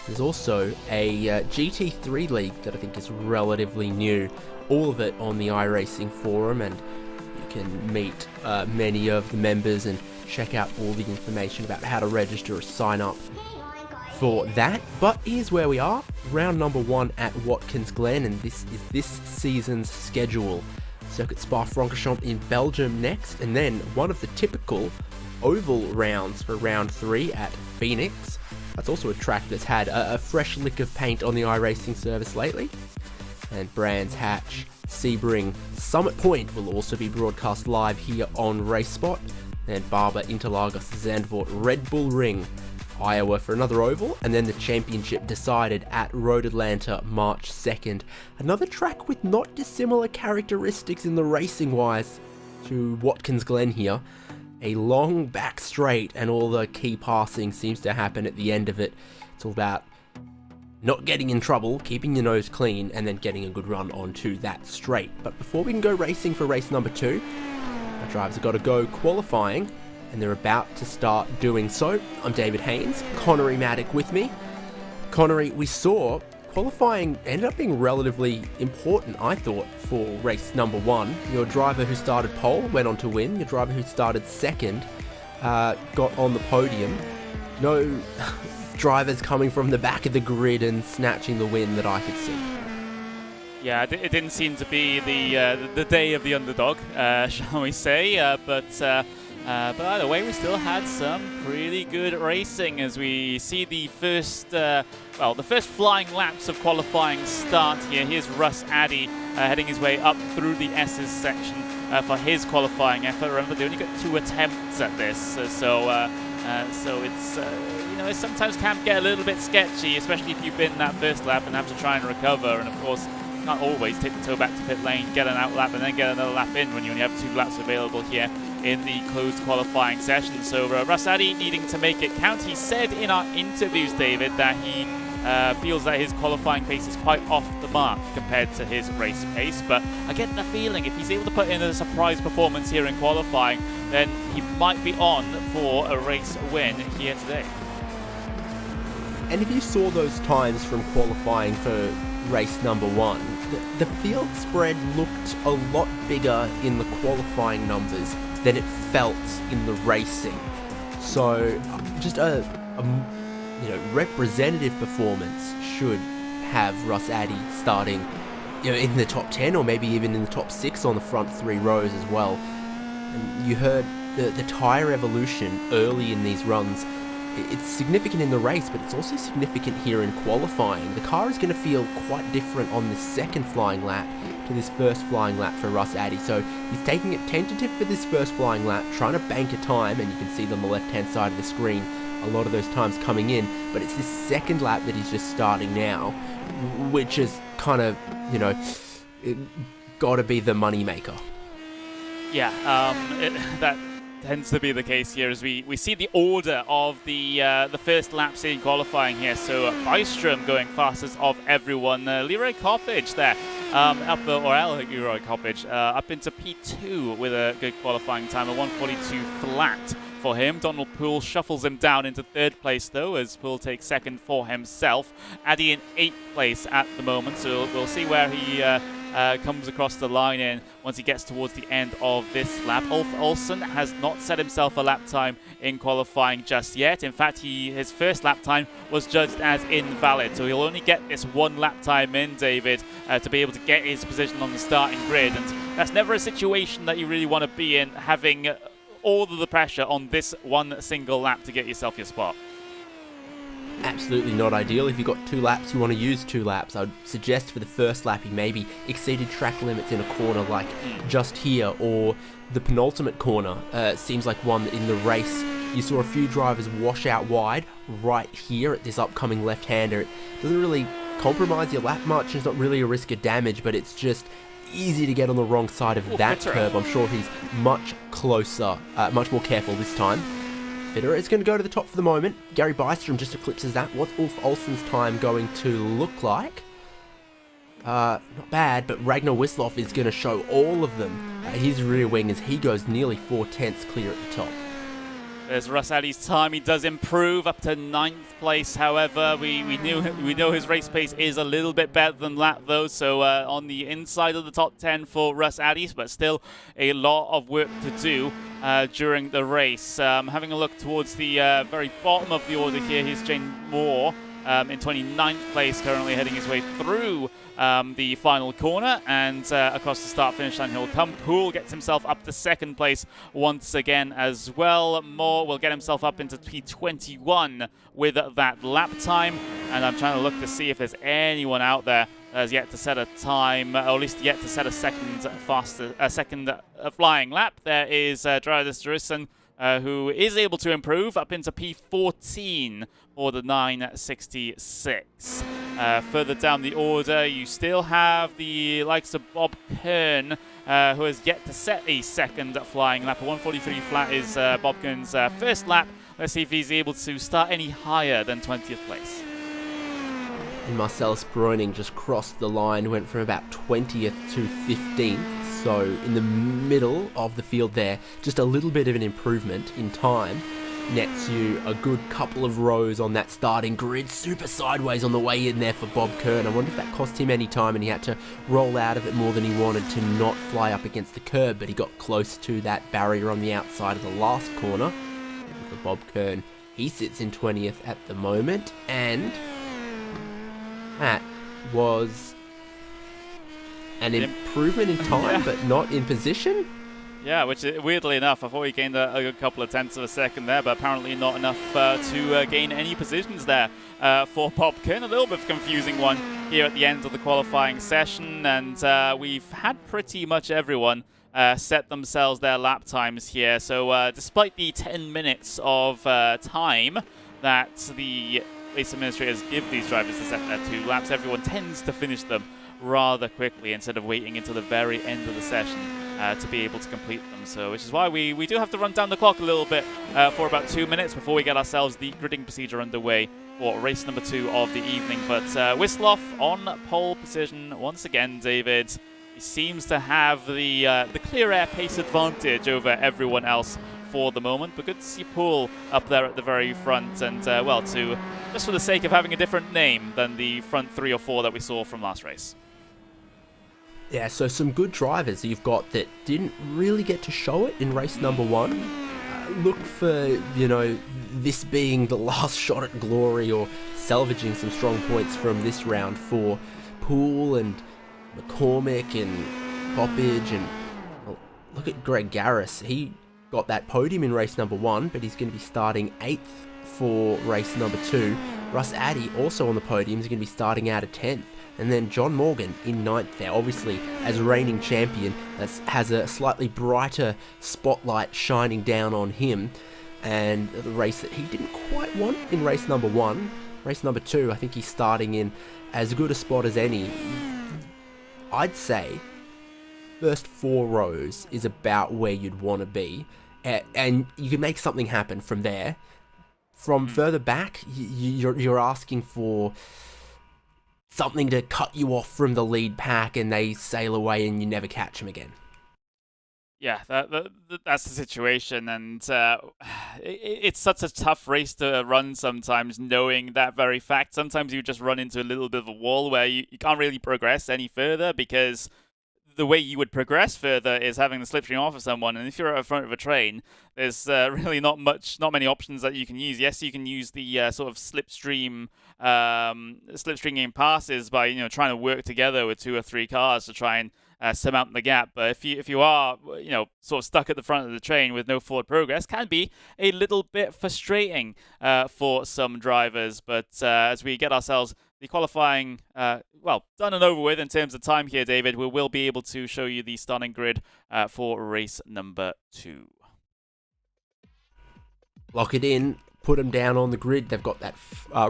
There's also a GT3 league that I think is relatively new. All of it on the iRacing forum, and you can meet many of the members and check out all the information about how to register or sign up for that. But here's where we are, round number 1 at Watkins Glen, and this is this season's schedule. Circuit Spa-Francorchamps in Belgium next, and then one of the typical oval rounds for round 3 at Phoenix. That's also a track that's had a fresh lick of paint on the iRacing service lately. And Brands Hatch, Sebring, Summit Point will also be broadcast live here on RaceSpot. And Barber, Interlagos, Zandvoort, Red Bull Ring, Iowa for another oval, and then the championship decided at Road Atlanta March 2nd. Another track with not dissimilar characteristics in the racing wise to Watkins Glen here. A long back straight, and all the key passing seems to happen at the end of it. It's all about not getting in trouble, keeping your nose clean, and then getting a good run onto that straight. But before we can go racing for race number 2, our drivers have got to go qualifying, and they're about to start doing so. I'm David Haynes, Connery Maddock with me. Connery, we saw qualifying ended up being relatively important, I thought, for race number 1. Your driver who started pole went on to win. Your driver who started second got on the podium. No drivers coming from the back of the grid and snatching the win that I could see. Yeah, it didn't seem to be the day of the underdog, shall we say, but either way, we still had some pretty good racing as we see the first flying laps of qualifying start here. Here's Russ Addy heading his way up through the S's section for his qualifying effort. Remember, they only got 2 attempts at this, so it's it sometimes can get a little bit sketchy, especially if you've been that first lap and have to try and recover. And of course, you can't always take the toe back to pit lane, get an out lap, and then get another lap in when you only have 2 laps available here in the closed qualifying session. So Russ Addy needing to make it count. He said in our interviews, David, that he feels that his qualifying pace is quite off the mark compared to his race pace, but I get the feeling if he's able to put in a surprise performance here in qualifying, then he might be on for a race win here today. And if you saw those times from qualifying for race number 1, the field spread looked a lot bigger in the qualifying numbers than it felt in the racing. So just a representative performance should have Russ Addy starting in the top 10, or maybe even in the top 6 on the front 3 rows as well. And you heard the tyre evolution early in these runs. It's significant in the race, but it's also significant here in qualifying. The car is going to feel quite different on the second flying lap to this first flying lap for Russ Addy. So he's taking it tentative for this first flying lap, trying to bank a time, and you can see on the left-hand side of the screen a lot of those times coming in. But it's this second lap that he's just starting now, which is kind of, got to be the money maker. Yeah, that tends to be the case here as we see the order of the first laps in qualifying here. So Bystrom going fastest of everyone. Leroy Coppage there Leroy Coppage up into P2 with a good qualifying time, a 1:42 flat for him. Donald Poole shuffles him down into 3rd place though, as Poole takes 2nd for himself. Addy in 8th place at the moment, so we'll see where he comes across the line in once he gets towards the end of this lap. Ulf Olsen has not set himself a lap time in qualifying just yet. In fact, his first lap time was judged as invalid, so he'll only get this 1 lap time in, David, to be able to get his position on the starting grid. And that's never a situation that you really want to be in, having all of the pressure on this 1 single lap to get yourself your spot. Absolutely not ideal. If you've got 2 laps, you want to use 2 laps. I'd suggest for the first lap he maybe exceeded track limits in a corner like just here, or the penultimate corner seems like one that in the race you saw a few drivers wash out wide right here at this upcoming left-hander. It doesn't really compromise your lap much. It's not really a risk of damage, but it's just easy to get on the wrong side of that curb. I'm sure he's much closer, much more careful this time. Fitterer is going to go to the top for the moment. Gary Bystrom just eclipses that. What's Ulf Olsen's time going to look like? Not bad, but Ragnar Wisloff is going to show all of them his rear wing as he goes nearly 4/10 clear at the top. There's Russ Addy's time. He does improve up to 9th place. However, we know his race pace is a little bit better than that, though. So on the inside of the top 10 for Russ Addy's, but still a lot of work to do during the race. Having a look towards the very bottom of the order here, here's Jane Moore in 29th place, currently heading his way through the final corner, and across the start-finish line he'll come. Poole gets himself up to 2nd place once again as well. Moore will get himself up into P21 with that lap time, and I'm trying to look to see if there's anyone out there that has yet to set a time, or at least yet to set a second flying lap. There is Drydas Jerusalem, who is able to improve up into P14 for the 966. Further down the order, you still have the likes of Bob Kern, who has yet to set a second flying lap. A 143 flat is Bob Kern's first lap. Let's see if he's able to start any higher than 20th place. And Marcellus Breuning just crossed the line, went from about 20th to 15th. So in the middle of the field there, just a little bit of an improvement in time nets you a good couple of rows on that starting grid. Super sideways on the way in there for Bob Kern. I wonder if that cost him any time and he had to roll out of it more than he wanted to not fly up against the curb, but he got close to that barrier on the outside of the last corner. And for Bob Kern, he sits in 20th at the moment, and that was an improvement in time, but not in position. Yeah, which weirdly enough, I thought he gained a couple of tenths of a second there, but apparently not enough to gain any positions there for Bob Kern. A little bit of a confusing one here at the end of the qualifying session, and we've had pretty much everyone set themselves their lap times here. So despite the 10 minutes of time that the race administrators give these drivers to set their 2 laps, everyone tends to finish them rather quickly instead of waiting until the very end of the session to be able to complete them. So which is why we do have to run down the clock a little bit for about 2 minutes before we get ourselves the gridding procedure underway for race number 2 of the evening. But Wisloff on pole position once again, David. He seems to have the clear air pace advantage over everyone else for the moment, but good to see Poole up there at the very front, and well, just for the sake of having a different name than the front 3 or 4 that we saw from last race. Yeah, so some good drivers you've got that didn't really get to show it in race number 1. Look for, this being the last shot at glory or salvaging some strong points from this round for Poole and McCormick and Poppage, and look at Greg Garris. He got that podium in race number 1, but he's going to be starting 8th for race number 2. Russ Addy also on the podium is going to be starting out at 10th. And then John Morgan in 9th there, obviously as reigning champion, has a slightly brighter spotlight shining down on him. And the race that he didn't quite want in race number 1, race number 2, I think he's starting in as good a spot as any. I'd say first 4 rows is about where you'd want to be, and you can make something happen from there. From further back, you're asking for something to cut you off from the lead pack, and they sail away and you never catch them again. Yeah, that's the situation, and it's such a tough race to run sometimes, knowing that very fact. Sometimes you just run into a little bit of a wall where you can't really progress any further, because the way you would progress further is having the slipstream off of someone, and if you're at the front of a train, there's really not many options that you can use. Yes, you can use the sort of slipstreaming passes by trying to work together with 2 or 3 cars to try and surmount the gap. But if you are sort of stuck at the front of the train with no forward progress, can be a little bit frustrating for some drivers. But as we get ourselves the qualifying, done and over with in terms of time here, David, we will be able to show you the starting grid for race number 2. Lock it in. put them down on the grid. They've got that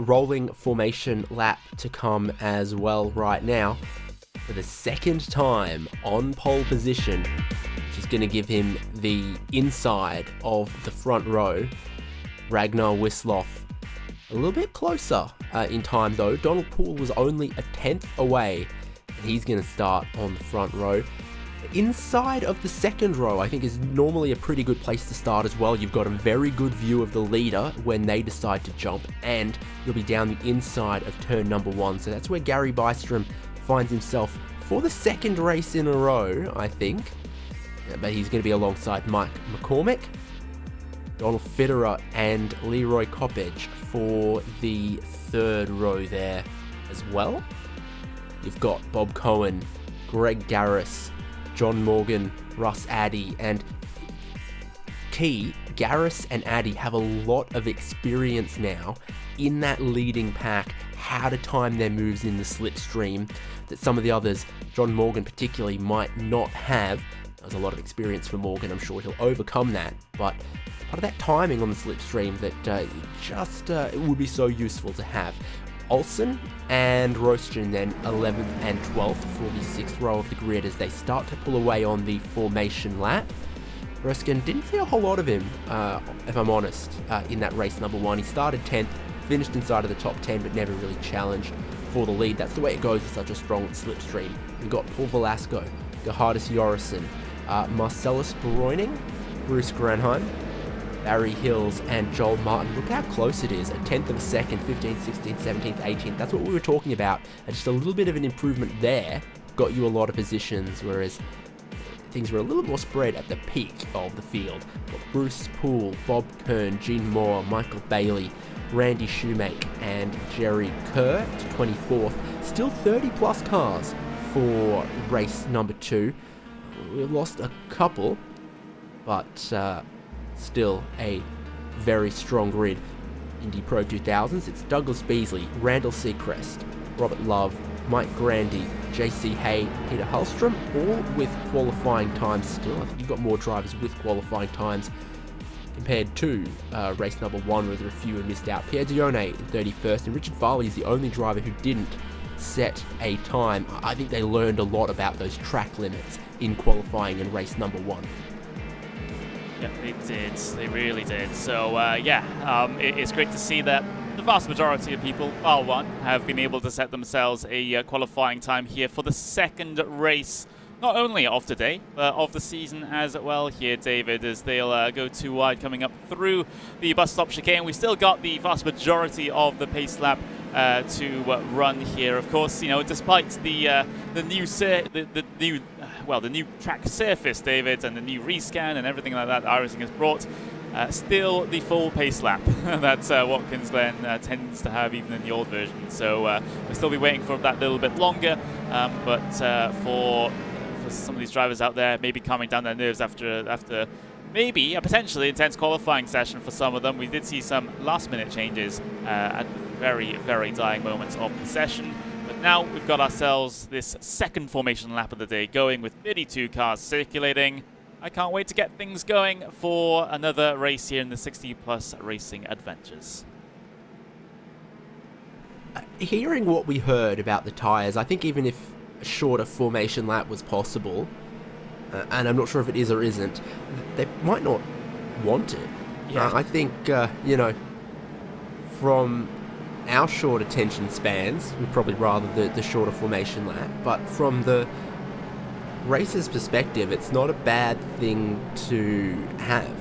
rolling formation lap to come as well right now. For the second time on pole position, which is going to give him the inside of the front row. Ragnar Wisloff a little bit closer in time though. Donald Poole was only a 10th away, and he's going to start on the front row. Inside of the second row, I think, is normally a pretty good place to start as well. You've got a very good view of the leader when they decide to jump, and you'll be down the inside of turn number 1. So that's where Gary Bystrom finds himself for the second race in a row, I think. But he's going to be alongside Mike McCormick, Donald Fitterer, and Leroy Coppedge for the third row there as well. You've got Bob Cohen, Greg Garris, John Morgan, Russ Addy, and key, Garris and Addy have a lot of experience now in that leading pack, how to time their moves in the slipstream that some of the others, John Morgan particularly, might not have. There's a lot of experience for Morgan. I'm sure he'll overcome that, but part of that timing on the slipstream that it would be so useful to have. Olsen and Roastgen then 11th and 12th for the 6th row of the grid as they start to pull away on the formation lap. Roastgen didn't see a whole lot of him, if I'm honest, in that race number 1. He started 10th, finished inside of the top 10, but never really challenged for the lead. That's the way it goes with such a strong slipstream. We've got Paul Velasco, Gerhardus Jorrison, Marcellus Broining, Bruce Granheim, Barry Hills, and Joel Martin. Look how close it is. A 10th of a second, 15th, 16th, 17th, 18th. That's what we were talking about. And just a little bit of an improvement there got you a lot of positions, whereas things were a little more spread at the peak of the field. Got Bruce Poole, Bob Kern, Gene Moore, Michael Bailey, Randy Shoemake, and Jerry Kerr to 24th. Still 30 plus cars for race number 2. We've lost a couple, but still a very strong grid. Indy Pro 2000s, it's Douglas Beasley, Randall Seacrest, Robert Love, Mike Grandy, JC Hay, Peter Hallstrom, all with qualifying times still. I think you've got more drivers with qualifying times compared to race number 1, where there are a few who missed out. Pierre Dione in 31st, and Richard Farley is the only driver who didn't set a time. I think they learned a lot about those track limits in qualifying in race number 1. Yeah, they did. They really did. So, it's great to see that the vast majority of people, bar one, have been able to set themselves a qualifying time here for the second race, not only of today, but of the season as well here, David, as they'll go too wide coming up through the bus stop chicane. We've still got the vast majority of the pace lap to run here. Of course, you know, despite the new track surface, David, and the new rescan and everything like that iRacing has brought, still the full pace lap that Watkins Glen tends to have even in the old version. So we'll still be waiting for that little bit longer, but for some of these drivers out there, maybe calming down their nerves after maybe a potentially intense qualifying session for some of them. We did see some last-minute changes at very, very dying moments of the session. But now we've got ourselves this second formation lap of the day going with 32 cars circulating. I can't wait to get things going for another race here in the 60-plus racing adventures. Hearing what we heard about the tyres, I think even if a shorter formation lap was possible, and I'm not sure if it is or isn't, they might not want it. Yeah. I think, from our short attention spans, we'd probably rather the shorter formation lap, but from the racer's perspective, it's not a bad thing to have.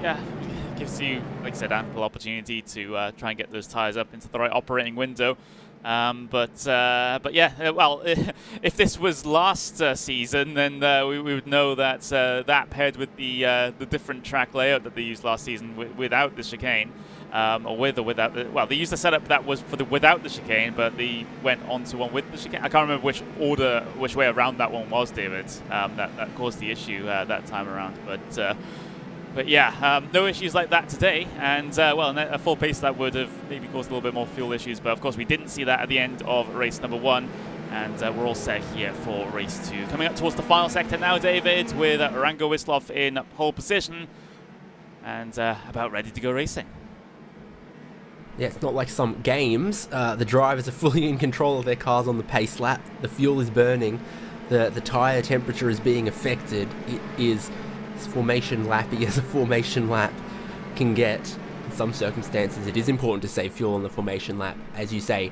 Yeah, it gives you, like I said, ample opportunity to try and get those tyres up into the right operating window. But yeah, well, if this was last season, then we would know that that paired with the different track layout that they used last season without the chicane, or with or without the, well, they used a setup that was for the without the chicane, but they went on to one with the chicane. I can't remember which way around that one was, David. That caused the issue that time around, But yeah, no issues like that today, and a full pace that would have maybe caused a little bit more fuel issues, but of course we didn't see that at the end of race number 1, and we're all set here for race 2. Coming up towards the final sector now, David, with Rango Wisloff in pole position. and about ready to go racing. Yeah, it's not like some games. The drivers are fully in control of their cars on the pace lap. The fuel is burning. The tyre temperature is being affected. It is as formation lappy as a formation lap can get. In some circumstances, it is important to save fuel on the formation lap. As you say,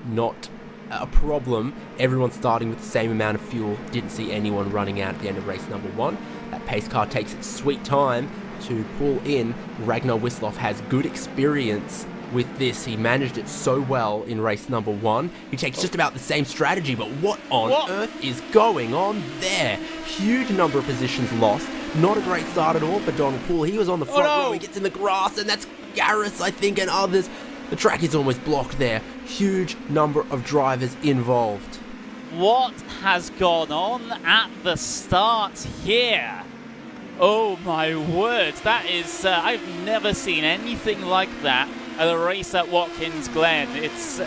not a problem. Everyone's starting with the same amount of fuel. Didn't see anyone running out at the end of race number 1. That pace car takes its sweet time to pull in. Ragnar Wisloff has good experience with this. He managed it so well in race number 1. He takes just about the same strategy, but what on earth is going on there? Huge number of positions lost. Not a great start at all for Donald Poole. He was on the front row. He gets in the grass, and that's Garris, I think, and others. The track is almost blocked there. Huge number of drivers involved. What has gone on at the start here? Oh my word, that is, I've never seen anything like that at a race at Watkins Glen. It's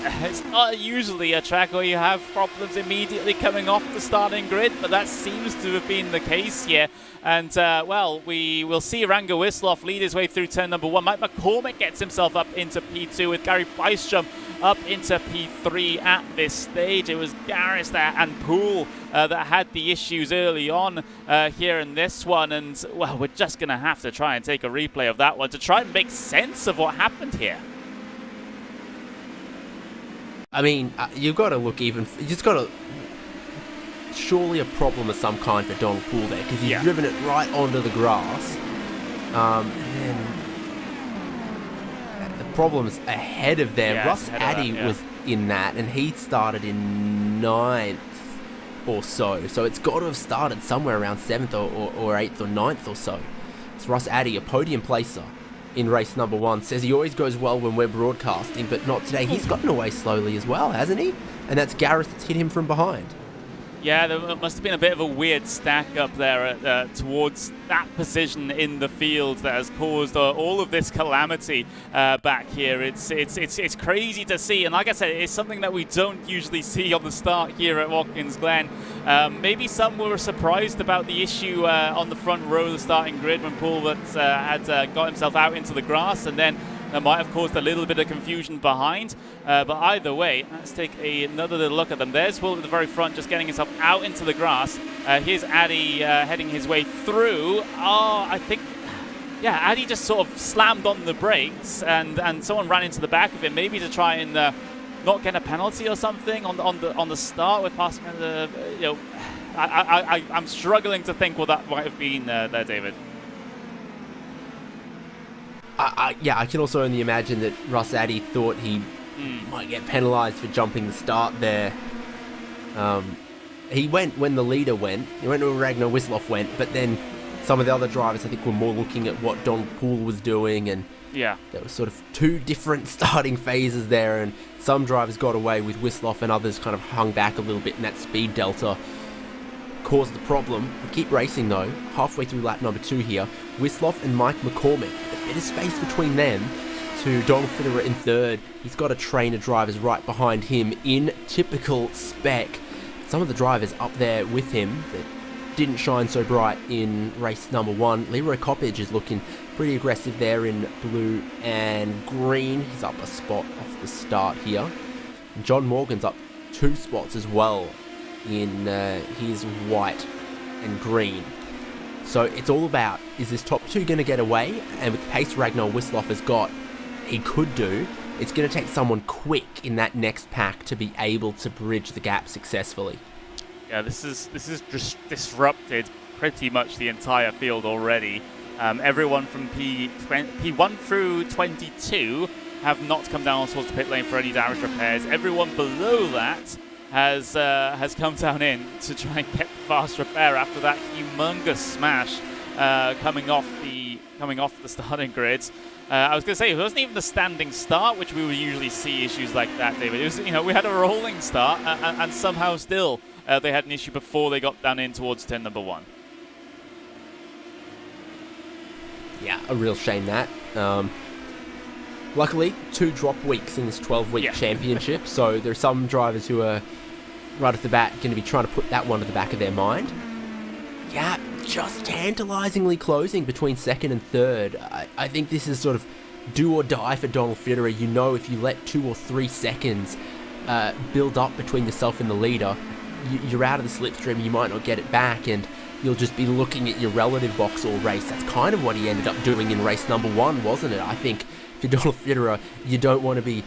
not usually a track where you have problems immediately coming off the starting grid, but that seems to have been the case here. And, well, we will see Ranga Wisloff lead his way through turn number 1. Mike McCormick gets himself up into P2 with Gary Bystrom up into P3 at this stage. It was Garris and Poole that had the issues early on here in this one. And, well, we're just going to have to try and take a replay of that one to try and make sense of what happened here. I mean, you've got to look even... You just got to... Surely a problem of some kind for Donald Poole there, because he's driven it right onto the grass. And then the problem's ahead of there. Yeah, Russ Addy was in that, and he started in 9th or so. So it's got to have started somewhere around 7th or 8th or 9th or so. It's Russ Addy, a podium placer in race number 1. Says he always goes well when we're broadcasting, but not today. He's gotten away slowly as well, hasn't he? And that's Gareth that's hit him from behind. Yeah, there must have been a bit of a weird stack up there towards that position in the field that has caused all of this calamity back here. It's crazy to see, and like I said, it's something that we don't usually see on the start here at Watkins Glen. Maybe some were surprised about the issue on the front row of the starting grid when Poole had got himself out into the grass, and then that might have caused a little bit of confusion behind. But either way, let's take another little look at them. There's Will at the very front, just getting himself out into the grass. Here's Addy heading his way through. Oh, I think, yeah, Addy just sort of slammed on the brakes, and someone ran into the back of him, maybe to try and not get a penalty or something on the start with passing the. I'm struggling to think what that might have been there, David. Yeah, I can also only imagine that Russ Addy thought he might get penalised for jumping the start there. He went when the leader went. He went when Ragnar Wisloff went, but then some of the other drivers, I think, were more looking at what Donald Poole was doing, and there were sort of two different starting phases there, and some drivers got away with Wisloff and others kind of hung back a little bit, and that speed delta caused the problem. We keep racing though, halfway through lap number 2 here. Wisloff and Mike McCormick, a bit of space between them to Donald Fitterer in 3rd. He's got a train of drivers right behind him in typical spec. Some of the drivers up there with him that didn't shine so bright in race number 1. Leroy Coppage is looking pretty aggressive there in blue and green. He's up a spot off the start here. And John Morgan's up 2 spots as well in his white and green. So it's all about, is this top 2 going to get away? And with the pace Ragnar Wisloff has got, he could do. It's going to take someone quick in that next pack to be able to bridge the gap successfully. Yeah, this is just disrupted pretty much the entire field already. Everyone from P1 through 22 have not come down towards the pit lane for any damage repairs. Everyone below that has come down in to try and get the fast repair after that humongous smash coming off the starting grids. I was going to say, it wasn't even the standing start, which we would usually see issues like that, David. It was, we had a rolling start, and somehow still they had an issue before they got down in towards turn number 1. Yeah, a real shame that. Luckily, 2 drop weeks in this 12-week championship, so there are some drivers who are right off the bat going to be trying to put that one to the back of their mind. gap just tantalisingly closing between second and third. I think this is sort of do or die for Donald Fitterer. You know, if you let 2 or 3 seconds build up between yourself and the leader, you're out of the slipstream, you might not get it back, and you'll just be looking at your relative box all race. That's kind of what he ended up doing in race number 1, wasn't it? I think for Donald Fitterer, you don't want to be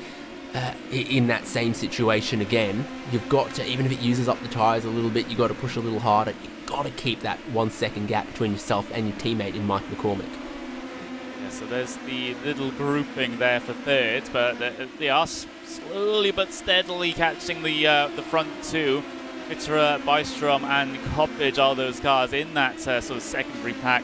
in that same situation again. You've got to, even if it uses up the tyres a little bit, you've got to push a little harder. You've got to keep that 1 second gap between yourself and your teammate in Mike McCormick. Yeah, so there's the little grouping there for third, but they are slowly but steadily catching the front two. Fitterer, Bystrom and Coppage are those cars in that sort of secondary pack,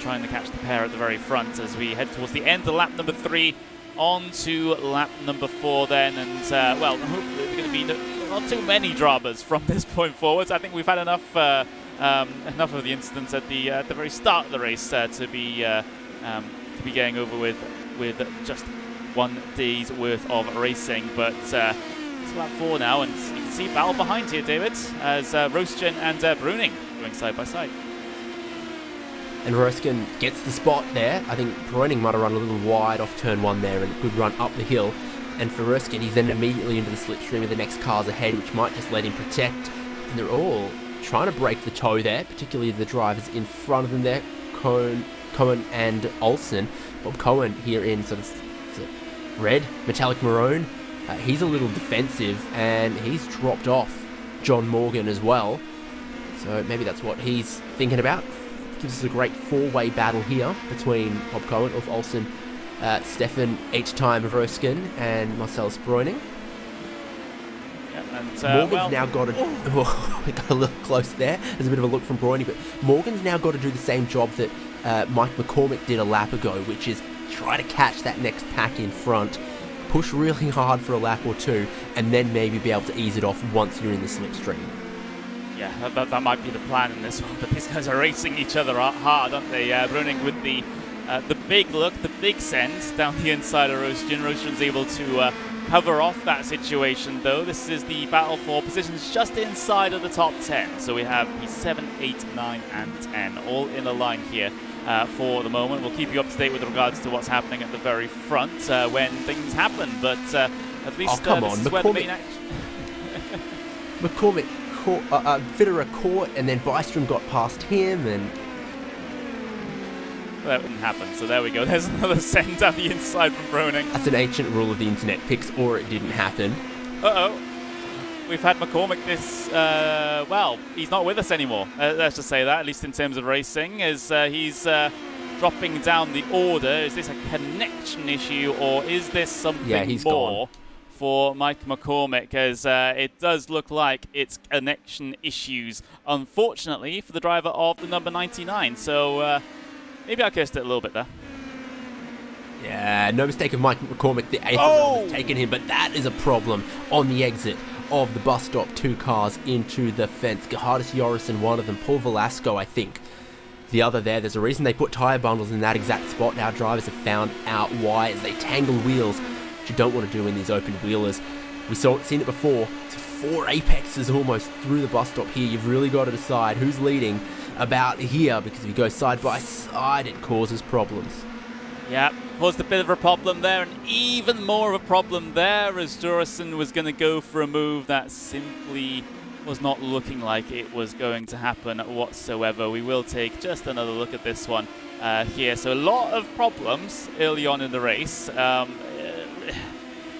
trying to catch the pair at the very front as we head towards the end of lap number 3, on to lap number 4 then, and well, hopefully there's going to be not too many dramas from this point forwards. I think we've had enough of the incidents at the very start of the race to be getting over with just 1 day's worth of racing, but it's lap 4 now, and you can see battle behind here, David, as Roastgen and Bruning going side by side. And Roastgen gets the spot there. I think Bruning might have run a little wide off turn 1 there, and a good run up the hill. And for Roastgen, he's then immediately into the slipstream of the next cars ahead, which might just let him protect. And they're all trying to break the toe there, particularly the drivers in front of them there, Cohen and Olsen. Bob Cohen here in sort of red, metallic maroon. He's a little defensive, and he's dropped off John Morgan as well. So maybe that's what he's thinking about. Gives us a great 4-way battle here between Bob Cohen, Ulf Olsen, Stefan H-Time Roastgen, and Marcellus Bruning. Morgan's now got to... we got a little close there. There's a bit of a look from Bruning, but Morgan's now got to do the same job that Mike McCormick did a lap ago, which is try to catch that next pack in front, push really hard for a lap or 2, and then maybe be able to ease it off once you're in the slipstream. Yeah, that might be the plan in this one, but these guys are racing each other hard, aren't they? Bruning with the big look, the big send down the inside of Roastgen. Roastgen's able to cover off that situation, though. This is the battle for positions just inside of the top 10. So we have the 7, 8, 9, and 10 all in a line here for the moment. We'll keep you up to date with regards to what's happening at the very front when things happen, but at least come this on, is where the main action... McCormick Fitterer caught, and then Bystrom got past him, and that wouldn't happen. So there we go. There's another send down the inside from Bruning. That's an ancient rule of the internet. Picks or it didn't happen. Uh-oh. We've had McCormick this... well, he's not with us anymore. Let's just say that, at least in terms of racing, as he's dropping down the order. Is this a connection issue, or is this something more for Mike McCormick, as it does look like it's connection issues, unfortunately, for the driver of the number 99. So maybe I cursed it a little bit there. Yeah, no mistake of Mike McCormick. The 8th round has taken him, but that is a problem on the exit of the bus stop. 2 cars into the fence. Gerhardus Jorrison, one of them. Paul Velasco, I think, the other there. There's a reason they put tyre bundles in that exact spot. Now drivers have found out why, as they tangle wheels, which you don't want to do in these open wheelers. We've seen it before. It's 4 apexes almost through the bus stop here. You've really got to decide who's leading about here, because if you go side by side, it causes problems. Yeah, caused a bit of a problem there, and even more of a problem there, as Jorrison was going to go for a move that simply was not looking like it was going to happen whatsoever. We will take just another look at this one here. So a lot of problems early on in the race.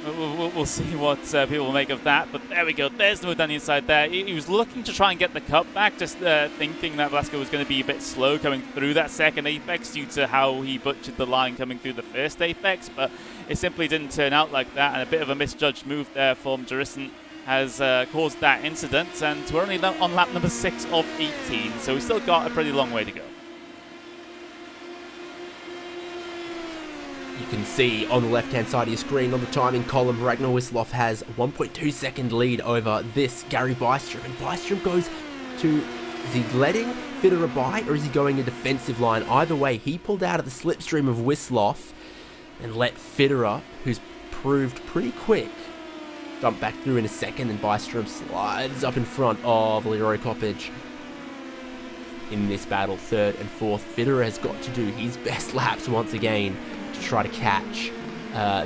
We'll see what people make of that, but there we go. There's the move down the inside there. He was looking to try and get the cut back, just thinking that Velasco was going to be a bit slow coming through that second apex due to how he butchered the line coming through the first apex, but it simply didn't turn out like that, and a bit of a misjudged move there from Jorrison has caused that incident, and we're only on lap number 6 of 18, so we've still got a pretty long way to go. You can see on the left-hand side of your screen on the timing column, Ragnar Wisloff has a 1.2 second lead over this Gary Bystrom. And Bystrom goes to, is he letting Fitterer by, or is he going a defensive line? Either way, he pulled out of the slipstream of Wisloff and let Fitterer, who's proved pretty quick, dump back through in a second, and Bystrom slides up in front of Leroy Coppage. in this battle, third and fourth. Fitterer has got to do his best laps once again to try to catch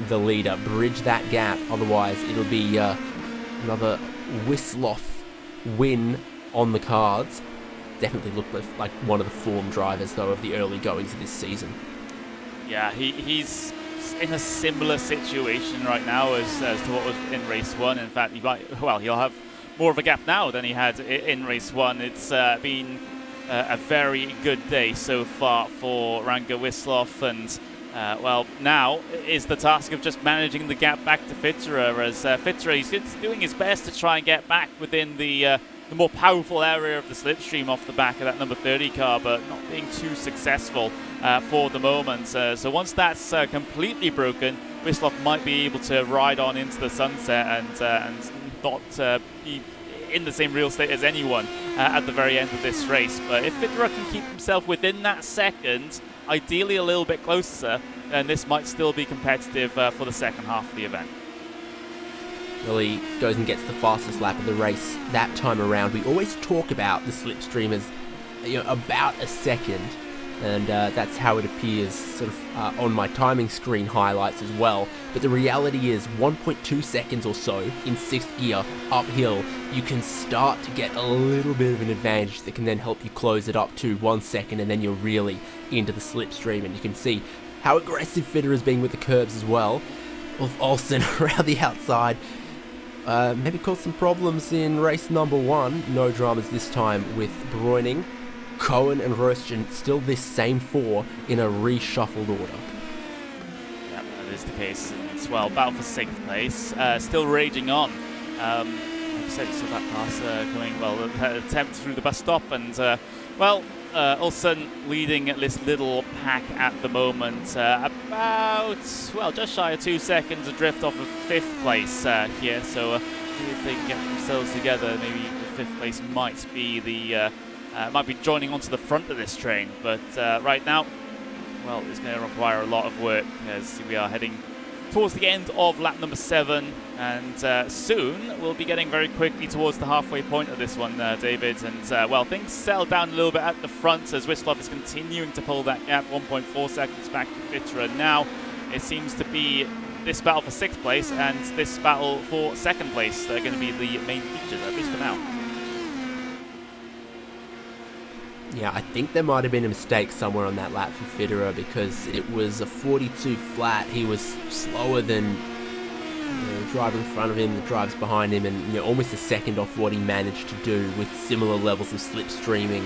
the leader, bridge that gap. Otherwise, it'll be another Wislauf win on the cards. Definitely looked like one of the form drivers, though, of the early goings of this season. Yeah, he's in a similar situation right now as to what was in race 1. In fact, he'll have more of a gap now than he had in race 1. It's been a very good day so far for Ranga Wislauf, and now is the task of just managing the gap back to Fitterer, as Fitterer, he's doing his best to try and get back within the more powerful area of the slipstream off the back of that number 30 car, but not being too successful for the moment. So once that's completely broken, Wislauf might be able to ride on into the sunset and not be in the same real state as anyone at the very end of this race. But if Fitterer can keep himself within that second, ideally a little bit closer, then this might still be competitive for the second half of the event. Really goes and gets the fastest lap of the race that time around. We always talk about the slipstream as about a second, and that's how it appears sort of on my timing screen highlights as well. But the reality is 1.2 seconds or so in 6th gear uphill, you can start to get a little bit of an advantage that can then help you close it up to 1 second, and then you're really into the slipstream. And you can see how aggressive Fitterer is being with the curbs as well. Ulf Olsen around the outside. Maybe caused some problems in race number 1. No dramas this time with Breuning. Cohen and Röstgen still this same 4 in a reshuffled order. Yeah, that is the case. As well, battle for 6th place. Still raging on. Like I said, you saw that pass coming, attempt through the bus stop, and Olsen leading this little pack at the moment, about, just shy of 2 seconds adrift off of 5th place here. So if they can get themselves together, maybe the 5th place might be joining onto the front of this train. But right now, it's going to require a lot of work, as we are heading towards the end of lap number 7, and soon we'll be getting very quickly towards the halfway point of this one, David. And things settle down a little bit at the front as Wislauf is continuing to pull that gap, 1.4 seconds back to Fitterer. Now it seems to be this battle for 6th place and this battle for 2nd place that are going to be the main features, at least for now. Yeah, I think there might have been a mistake somewhere on that lap for Fitterer, because it was a 42 flat. He was slower than the driver in front of him, the drivers behind him, and almost a second off what he managed to do with similar levels of slipstreaming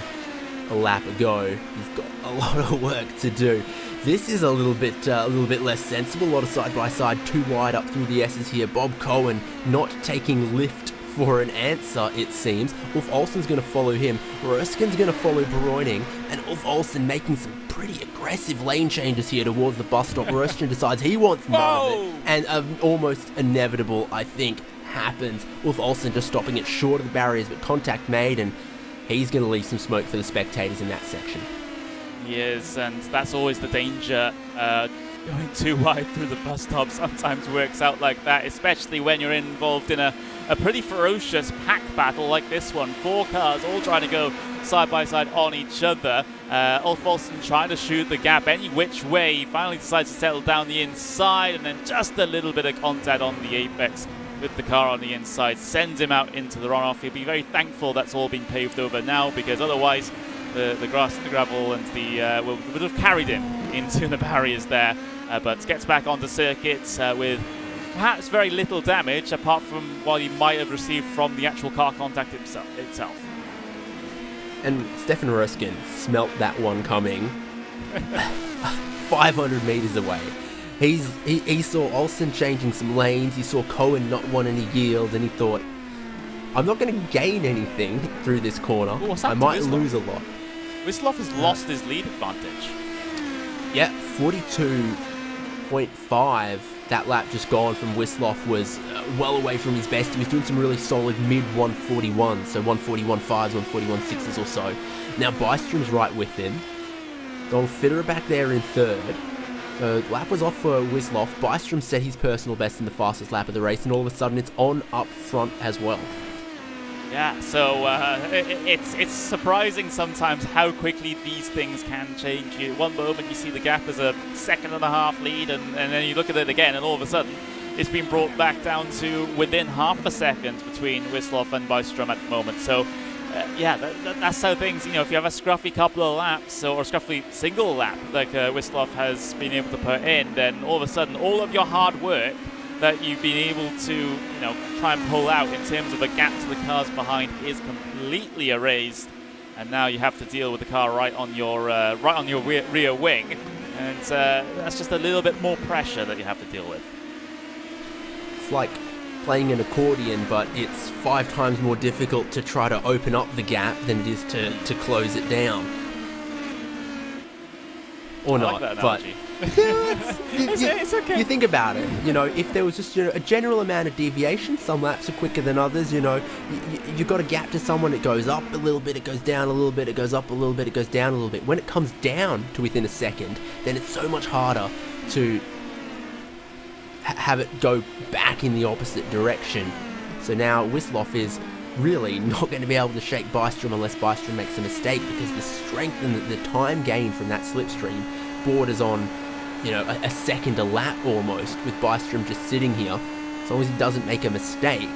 a lap ago. He's got a lot of work to do. This is a little bit less sensible. A lot of side-by-side, too wide up through the S's here. Bob Cohen not taking lift for an answer, it seems. Ulf Olsen's going to follow him. Röstgen's going to follow Breuning, and Ulf Olsen making some pretty aggressive lane changes here towards the bus stop. Röstgen decides he wants none of it, and almost inevitable, I think, happens. Ulf Olsen just stopping it short of the barriers, but contact made, and he's going to leave some smoke for the spectators in that section. He is, and that's always the danger. Going too wide through the bus stop sometimes works out like that, especially when you're involved in a pretty ferocious pack battle like this one. 4 cars all trying to go side by side on each other. Ulf Olsen trying to shoot the gap any which way. He finally decides to settle down the inside, and then just a little bit of contact on the apex with the car on the inside sends him out into the runoff. He'll be very thankful that's all been paved over now, because otherwise the grass, the gravel, and the would have carried him into the barriers there. But gets back onto circuit with perhaps very little damage, apart from what he might have received from the actual car contact itself. And Stefan Röstgen smelt that one coming 500 meters away. He saw Olsen changing some lanes, he saw Cohen not want any yield, and he thought, I'm not going to gain anything through this corner. I might lose a lot. Wislauf has lost his lead advantage. Yeah, 42.5. That lap just gone from Wislauf was well away from his best. He was doing some really solid mid 141, so 141.5s, 141.6s or so. Now Bystrom's right with him. Donald Fitterer back there in 3rd. So the lap was off for Wislauf. Bystrom set his personal best in the fastest lap of the race, and all of a sudden it's on up front as well. Yeah, so it's surprising sometimes how quickly these things can change. One moment you see the gap as a 1.5 lead, and then you look at it again, and all of a sudden it's been brought back down to within half a second between Wislov and Bystrom at the moment. So yeah, that's how things, if you have a scruffy couple of laps or a scruffy single lap like Wislov has been able to put in, then all of a sudden all of your hard work that you've been able to, try and pull out in terms of a gap to the cars behind is completely erased, and now you have to deal with the car right on your rear wing, and that's just a little bit more pressure that you have to deal with. It's like playing an accordion, but it's 5 times more difficult to try to open up the gap than it is to close it down. Or I not, like that but analogy. it's okay. You think about it, if there was just a general amount of deviation, some laps are quicker than others, you got a gap to someone, it goes up a little bit, it goes down a little bit, it goes up a little bit, it goes down a little bit. When it comes down to within a second, then it's so much harder to have it go back in the opposite direction. So now Wislov is really not going to be able to shake Bystrom unless Bystrom makes a mistake, because the strength and the time gain from that slipstream borders on a second a lap almost, with Bystrom just sitting here. As long as he doesn't make a mistake,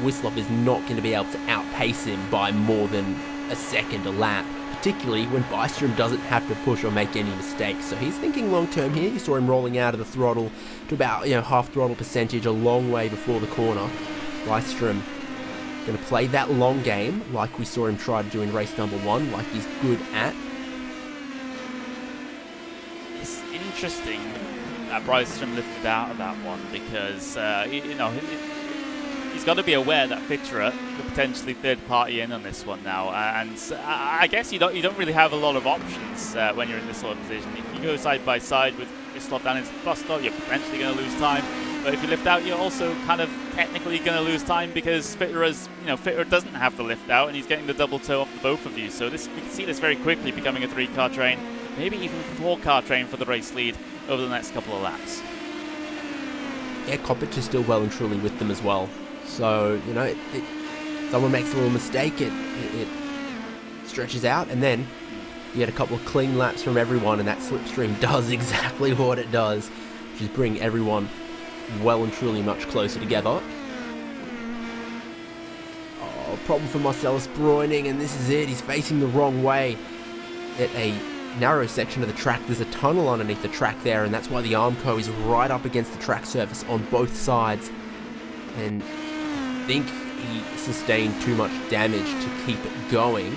Wislov is not going to be able to outpace him by more than a second a lap, particularly when Bystrom doesn't have to push or make any mistakes. So he's thinking long term here. You saw him rolling out of the throttle to about half throttle percentage a long way before the corner. Bystrom going to play that long game like we saw him try to do in race number 1, like he's good at. It's interesting that Bystrom lifted out of that one, because he's got to be aware that Fitterer could potentially third party in on this one now, and I guess you don't really have a lot of options when you're in this sort of position. If you go side by side with Wislov down into the bus stop, you're potentially going to lose time. But if you lift out, you're also kind of technically going to lose time, because Fitterer doesn't have to lift out, and he's getting the double toe off the both of you. So we can see this very quickly becoming a 3-car train, maybe even 4-car train for the race lead over the next couple of laps. Yeah, Coppich is still well and truly with them as well. So, someone makes a little mistake, it stretches out, and then you get a couple of clean laps from everyone, and that slipstream does exactly what it does, which is bring everyone well and truly much closer together. Oh, problem for Marcellus Bräuning, and this is it. He's facing the wrong way at a narrow section of the track. There's a tunnel underneath the track there, and that's why the Armco is right up against the track surface on both sides. And I think he sustained too much damage to keep it going.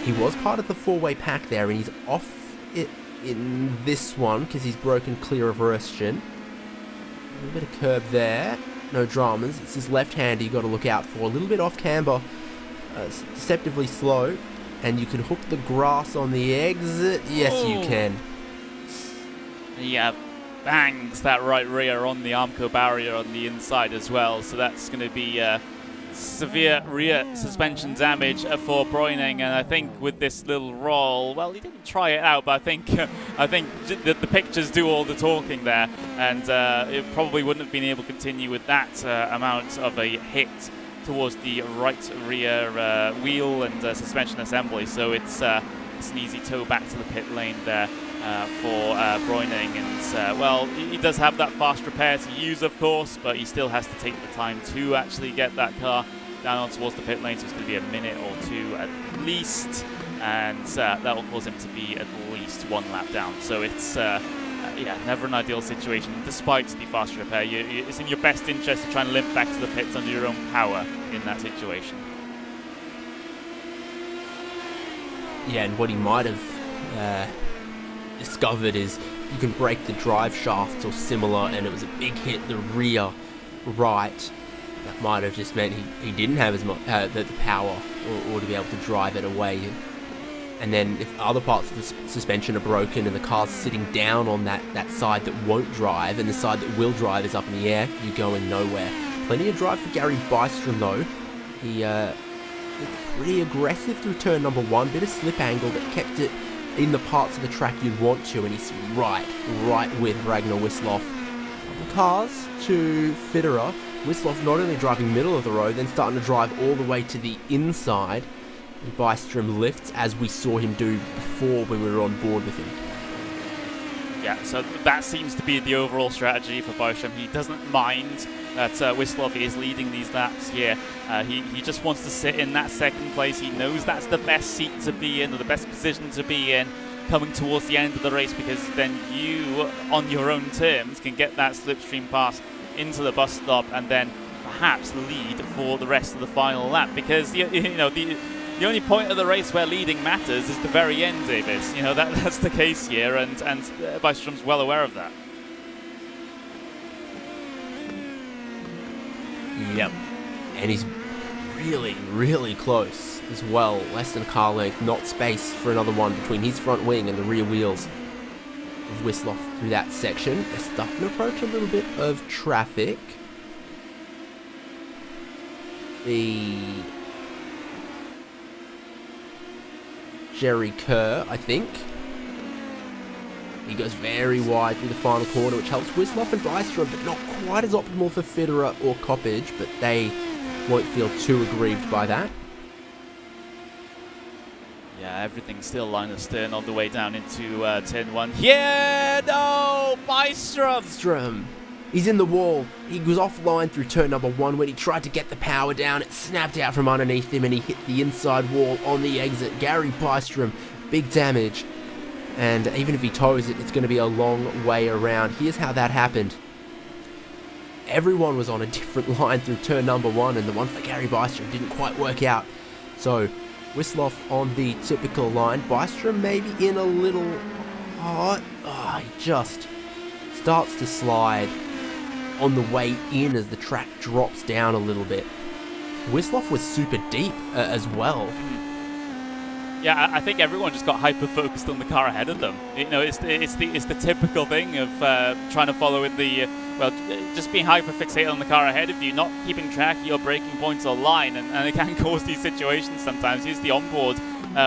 He was part of the 4-way pack there, and he's off it in this one because he's broken clear of Röstgen. A little bit of curb there, no dramas. It's his left hand you got to look out for. A little bit off camber, deceptively slow, and you can hook the grass on the exit. Yes, you can. Yeah, bangs that right rear on the Armco barrier on the inside as well. So that's going to be severe rear suspension damage for Bräuning, and I think with this little roll, well, he didn't try it out, but I think the pictures do all the talking there, and it probably wouldn't have been able to continue with that amount of a hit towards the right rear wheel and suspension assembly. So it's an easy tow back to the pit lane there for Bräuning, and well, he does have that fast repair to use, of course, but he still has to take the time to actually get that car down on towards the pit lane, so it's going to be a minute or two at least, and that will cause him to be at least 1 lap down. So it's yeah, never an ideal situation, despite the fast repair. It's in your best interest to try and limp back to the pits under your own power in that situation. Yeah, and what he might have discovered is you can break the drive shafts or similar, and it was a big hit the rear right. That might have just meant he didn't have as much the power or to be able to drive it away. And then if other parts of the suspension are broken and the car's sitting down on that side that won't drive, and the side that will drive is up in the air, you're going nowhere. Plenty of drive for Gary Bystrom though. He looked pretty aggressive through turn number 1, bit of slip angle that kept it in the parts of the track you'd want to, and he's right with Ragnar Wislov. Couple cars to Fitterer, Whistloff not only driving middle of the road, then starting to drive all the way to the inside. And Bystrom lifts, as we saw him do before when we were on board with him. Yeah, so that seems to be the overall strategy for Bystrom. He doesn't mind that Whistloff is leading these laps here. He just wants to sit in that second place. He knows that's the best seat to be in, or the best position to be in, coming towards the end of the race, because then you, on your own terms, can get that slipstream pass into the bus stop and then perhaps lead for the rest of the final lap. Because the only point of the race where leading matters is the very end, Davis. That's the case here, and Bystrom's well aware of that. Yep, and he's really, really close as well. Less than a car length, not space for another one between his front wing and the rear wheels of Whistloff through that section. They're starting to approach a little bit of traffic. The Jerry Kerr, I think. He goes very wide through the final corner, which helps Whistloff and Bystrom, but not quite as optimal for Fitterer or Coppage, but they won't feel too aggrieved by that. Yeah, everything's still line astern on the way down into turn 1. Yeah, no, Bystrom! He's in the wall. He was offline through turn number 1 when he tried to get the power down. It snapped out from underneath him and he hit the inside wall on the exit. Gary Bystrom, big damage. And even if he tows it, it's going to be a long way around. Here's how that happened. Everyone was on a different line through turn number 1, and the one for Gary Bystrom didn't quite work out. So, Whistloff on the typical line. Bystrom maybe in a little hot. He just starts to slide on the way in as the track drops down a little bit. Whistloff was super deep as well. Yeah, I think everyone just got hyper-focused on the car ahead of them. It's the typical thing of trying to follow with the, just being hyper-fixated on the car ahead of you, not keeping track of your braking points or line, and it can cause these situations sometimes. Here's the onboard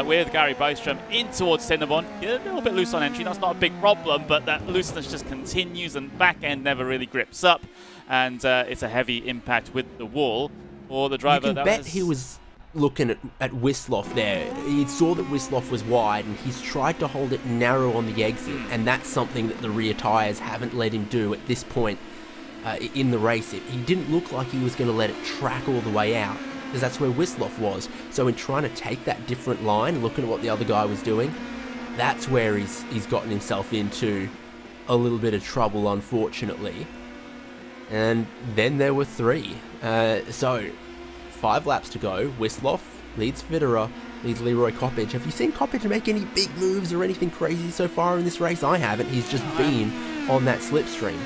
with Gary Bystrom in towards Cinnabon. A little bit loose on entry, that's not a big problem, but that looseness just continues and back end never really grips up, and it's a heavy impact with the wall for the driver. You can bet he was looking at Whistloff there. He saw that Whistloff was wide and he's tried to hold it narrow on the exit, and that's something that the rear tyres haven't let him do at this point in the race. He didn't look like he was going to let it track all the way out, because that's where Whistloff was. So in trying to take that different line, looking at what the other guy was doing, that's where he's gotten himself into a little bit of trouble, unfortunately. And then there were 3. So 5 laps to go. Whistloff leads Fitterer, leads Leroy Coppage. Have you seen Coppage make any big moves or anything crazy so far in this race? I haven't. He's just been on that slipstream.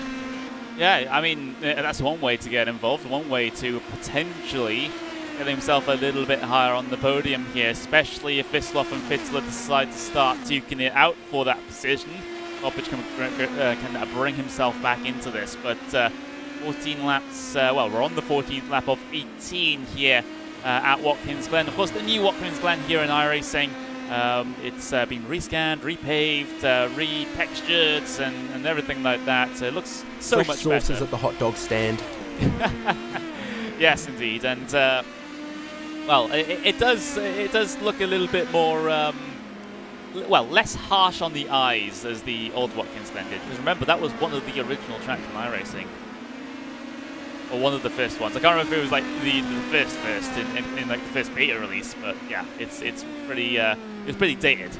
Yeah, I mean, that's one way to get involved, one way to potentially get himself a little bit higher on the podium here, especially if Whistloff and Fitzler decide to start duking it out for that position. Coppage can bring himself back into this, but 14 laps, we're on the 14th lap of 18 here at Watkins Glen. Of course, the new Watkins Glen here in iRacing, it's been rescanned, repaved, re-textured, and everything like that. So it looks so Fresh much sauces better. at the hot dog stand. Yes, indeed. And, it does look a little bit more, less harsh on the eyes as the old Watkins Glen did. Because remember, that was one of the original tracks in iRacing. Or one of the first ones. I can't remember if it was like the first in like the first beta release, but yeah, it's pretty dated.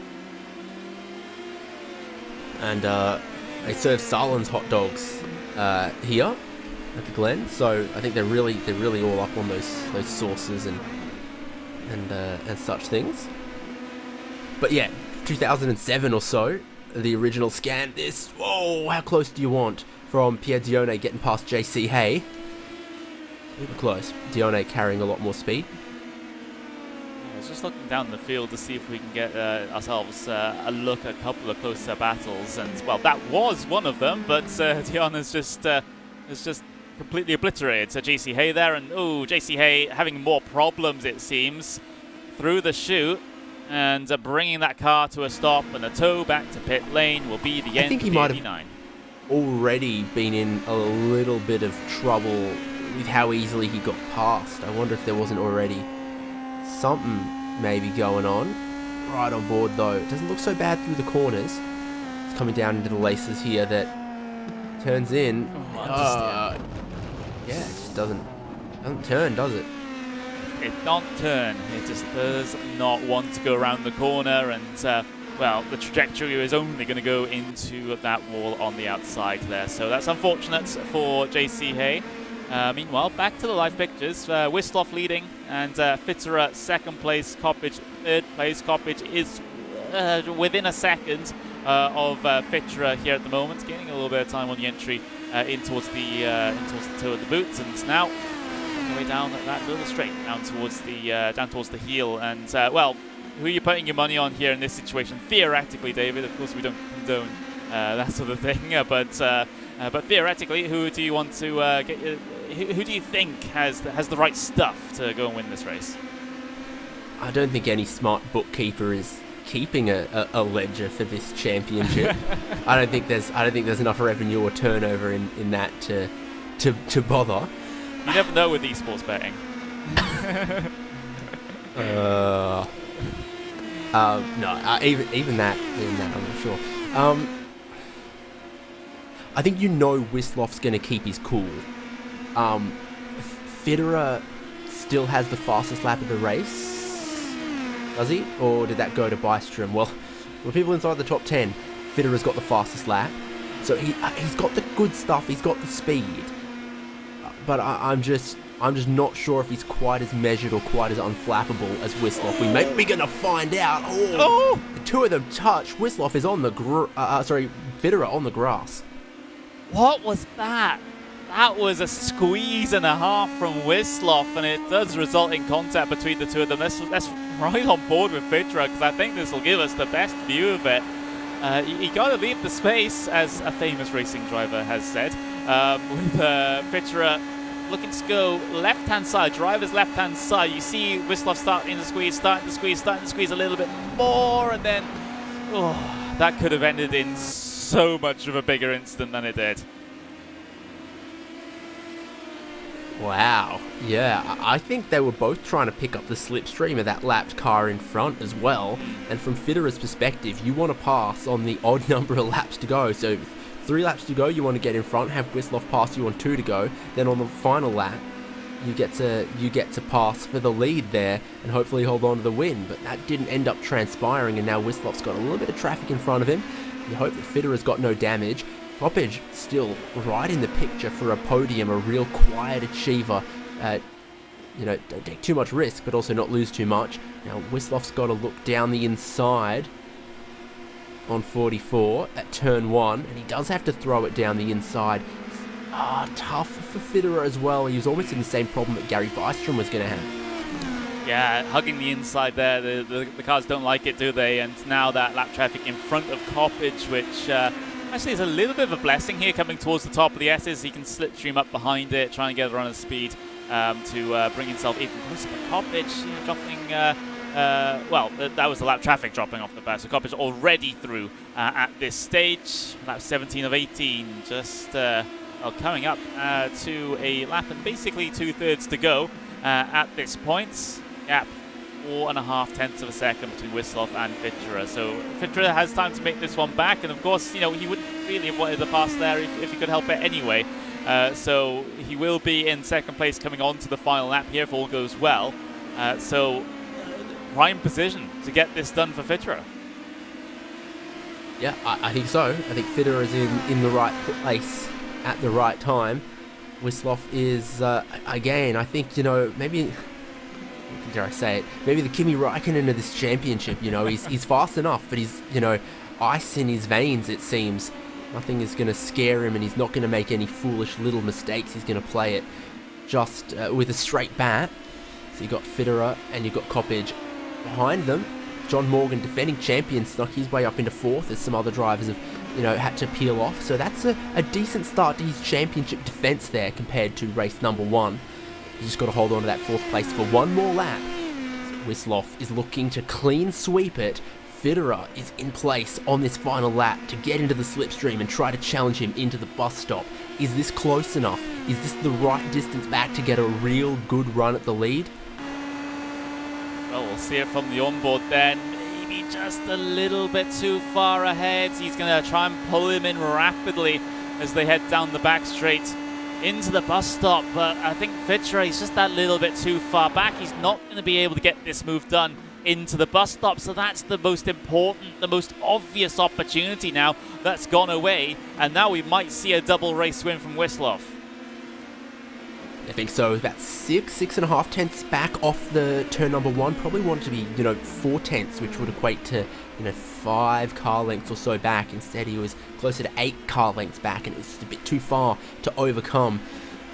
And they serve Salen's hot dogs here at the Glen, so I think they're really all up on those sauces and such things. But yeah, 2007 or so, the original scan. This, whoa, how close do you want from Pierre Dione getting past JC Hay? We were close. Dione carrying a lot more speed. I was just looking down the field to see if we can get ourselves a look at a couple of closer battles, and well, that was one of them. But Dione has just completely obliterated. So JC Hay there, and JC Hay having more problems, it seems, through the chute, and bringing that car to a stop, and a tow back to pit lane will be the end of the 89. Already been in a little bit of trouble with how easily he got past. I wonder if there wasn't already something maybe going on. Right on board though. It doesn't look so bad through the corners. It's coming down into the laces here that turns in. Yeah, it just doesn't turn, does it? It don't turn. It just does not want to go around the corner, and well, the trajectory is only going to go into that wall on the outside there. So that's unfortunate for JC Hay. Meanwhile, back to the live pictures. Wislov leading, and Fitterer second place. Coppage third place. Coppage is within a second of Fitterer here at the moment, gaining a little bit of time on the entry in towards the toe of the boots, and now on the way down that little straight down towards the heel. And well, who are you putting your money on here in this situation? Theoretically, David, of course we don't condone that sort of thing, but theoretically, who do you want to get? Who do you think has the right stuff to go and win this race? I don't think any smart bookkeeper is keeping a ledger for this championship. I don't think there's enough revenue or turnover in that to bother. You never know with esports betting. No, even that, I'm not sure. I think Wislov's going to keep his cool. Fitterer still has the fastest lap of the race, does he? Or did that go to Bystrom? Well, with people inside the top 10, Fitterer's got the fastest lap. So he's got the good stuff, he's got the speed. But I'm just not sure if he's quite as measured or quite as unflappable as Wislov. We're going to find out. Oh! The two of them touch. Wislov is on the Fitterer on the grass. What was that? That was a squeeze and a half from Wislov, and it does result in contact between the two of them. Let's right on board with Fitterer, because I think this will give us the best view of it. You got to leave the space, as a famous racing driver has said, with Fitterer looking to go left-hand side, driver's left-hand side. You see Wislov starting to squeeze a little bit more, and then that could have ended in so much of a bigger incident than it did. Wow. Yeah, I think they were both trying to pick up the slipstream of that lapped car in front as well. And from Fitterer's perspective, you want to pass on the odd number of laps to go. So 3 laps to go, you want to get in front, have Wislov pass you on 2 to go. Then on the final lap, you get to pass for the lead there and hopefully hold on to the win. But that didn't end up transpiring, and now Wislov's got a little bit of traffic in front of him. You hope that Fitterer's got no damage. Coppage still right in the picture for a podium, a real quiet achiever. Don't take too much risk, but also not lose too much. Now Wislov's got to look down the inside on 44 at turn 1, and he does have to throw it down the inside. Tough for Fitterer as well. He was almost in the same problem that Gary Bystrom was going to have. Yeah, hugging the inside there. The cars don't like it, do they? And now that lap traffic in front of Coppage, which actually is a little bit of a blessing here, coming towards the top of the S's. He can slipstream up behind it, try and get a run of speed to bring himself even closer. But Coppage, dropping, that was the lap traffic dropping off the bat. So Coppage already through at this stage. Lap 17 of 18, just coming up to a lap and basically 2/3 to go at this point. Gap 4.5 tenths of a second between Wislov and Fitterer. So Fitterer has time to make this one back, and of course, he wouldn't really have wanted the pass there if he could help it anyway. So he will be in second place coming on to the final lap here if all goes well. So prime position to get this done for Fitterer. Yeah, I think so. I think Fitterer is in the right place at the right time. Wislov is, again, I think, maybe, dare I say it, maybe the Kimi Räikkönen of this championship. He's fast enough, but he's, ice in his veins, it seems. Nothing is going to scare him, and he's not going to make any foolish little mistakes. He's going to play it just with a straight bat. So you've got Fitterer and you've got Coppage behind them. John Morgan, defending champion, snuck his way up into 4th as some other drivers have, had to peel off. So that's a decent start to his championship defence there compared to race number 1. You just got to hold on to that 4th place for one more lap. Wislov is looking to clean sweep it. Fitterer is in place on this final lap to get into the slipstream and try to challenge him into the bus stop. Is this close enough? Is this the right distance back to get a real good run at the lead? Well, we'll see it from the onboard then. Maybe just a little bit too far ahead. He's going to try and pull him in rapidly as they head down the back straight into the bus stop. But I think Fitra, he's just that little bit too far back. He's not going to be able to get this move done into the bus stop. So that's the most important, the most obvious opportunity now that's gone away. And now we might see a double race win from Wislov. I think so. About 6.5 tenths back off the turn number 1. Probably wanted to be, 4 tenths, which would equate to, 5 car lengths or so back. Instead, he was closer to 8 car lengths back, and it was just a bit too far to overcome.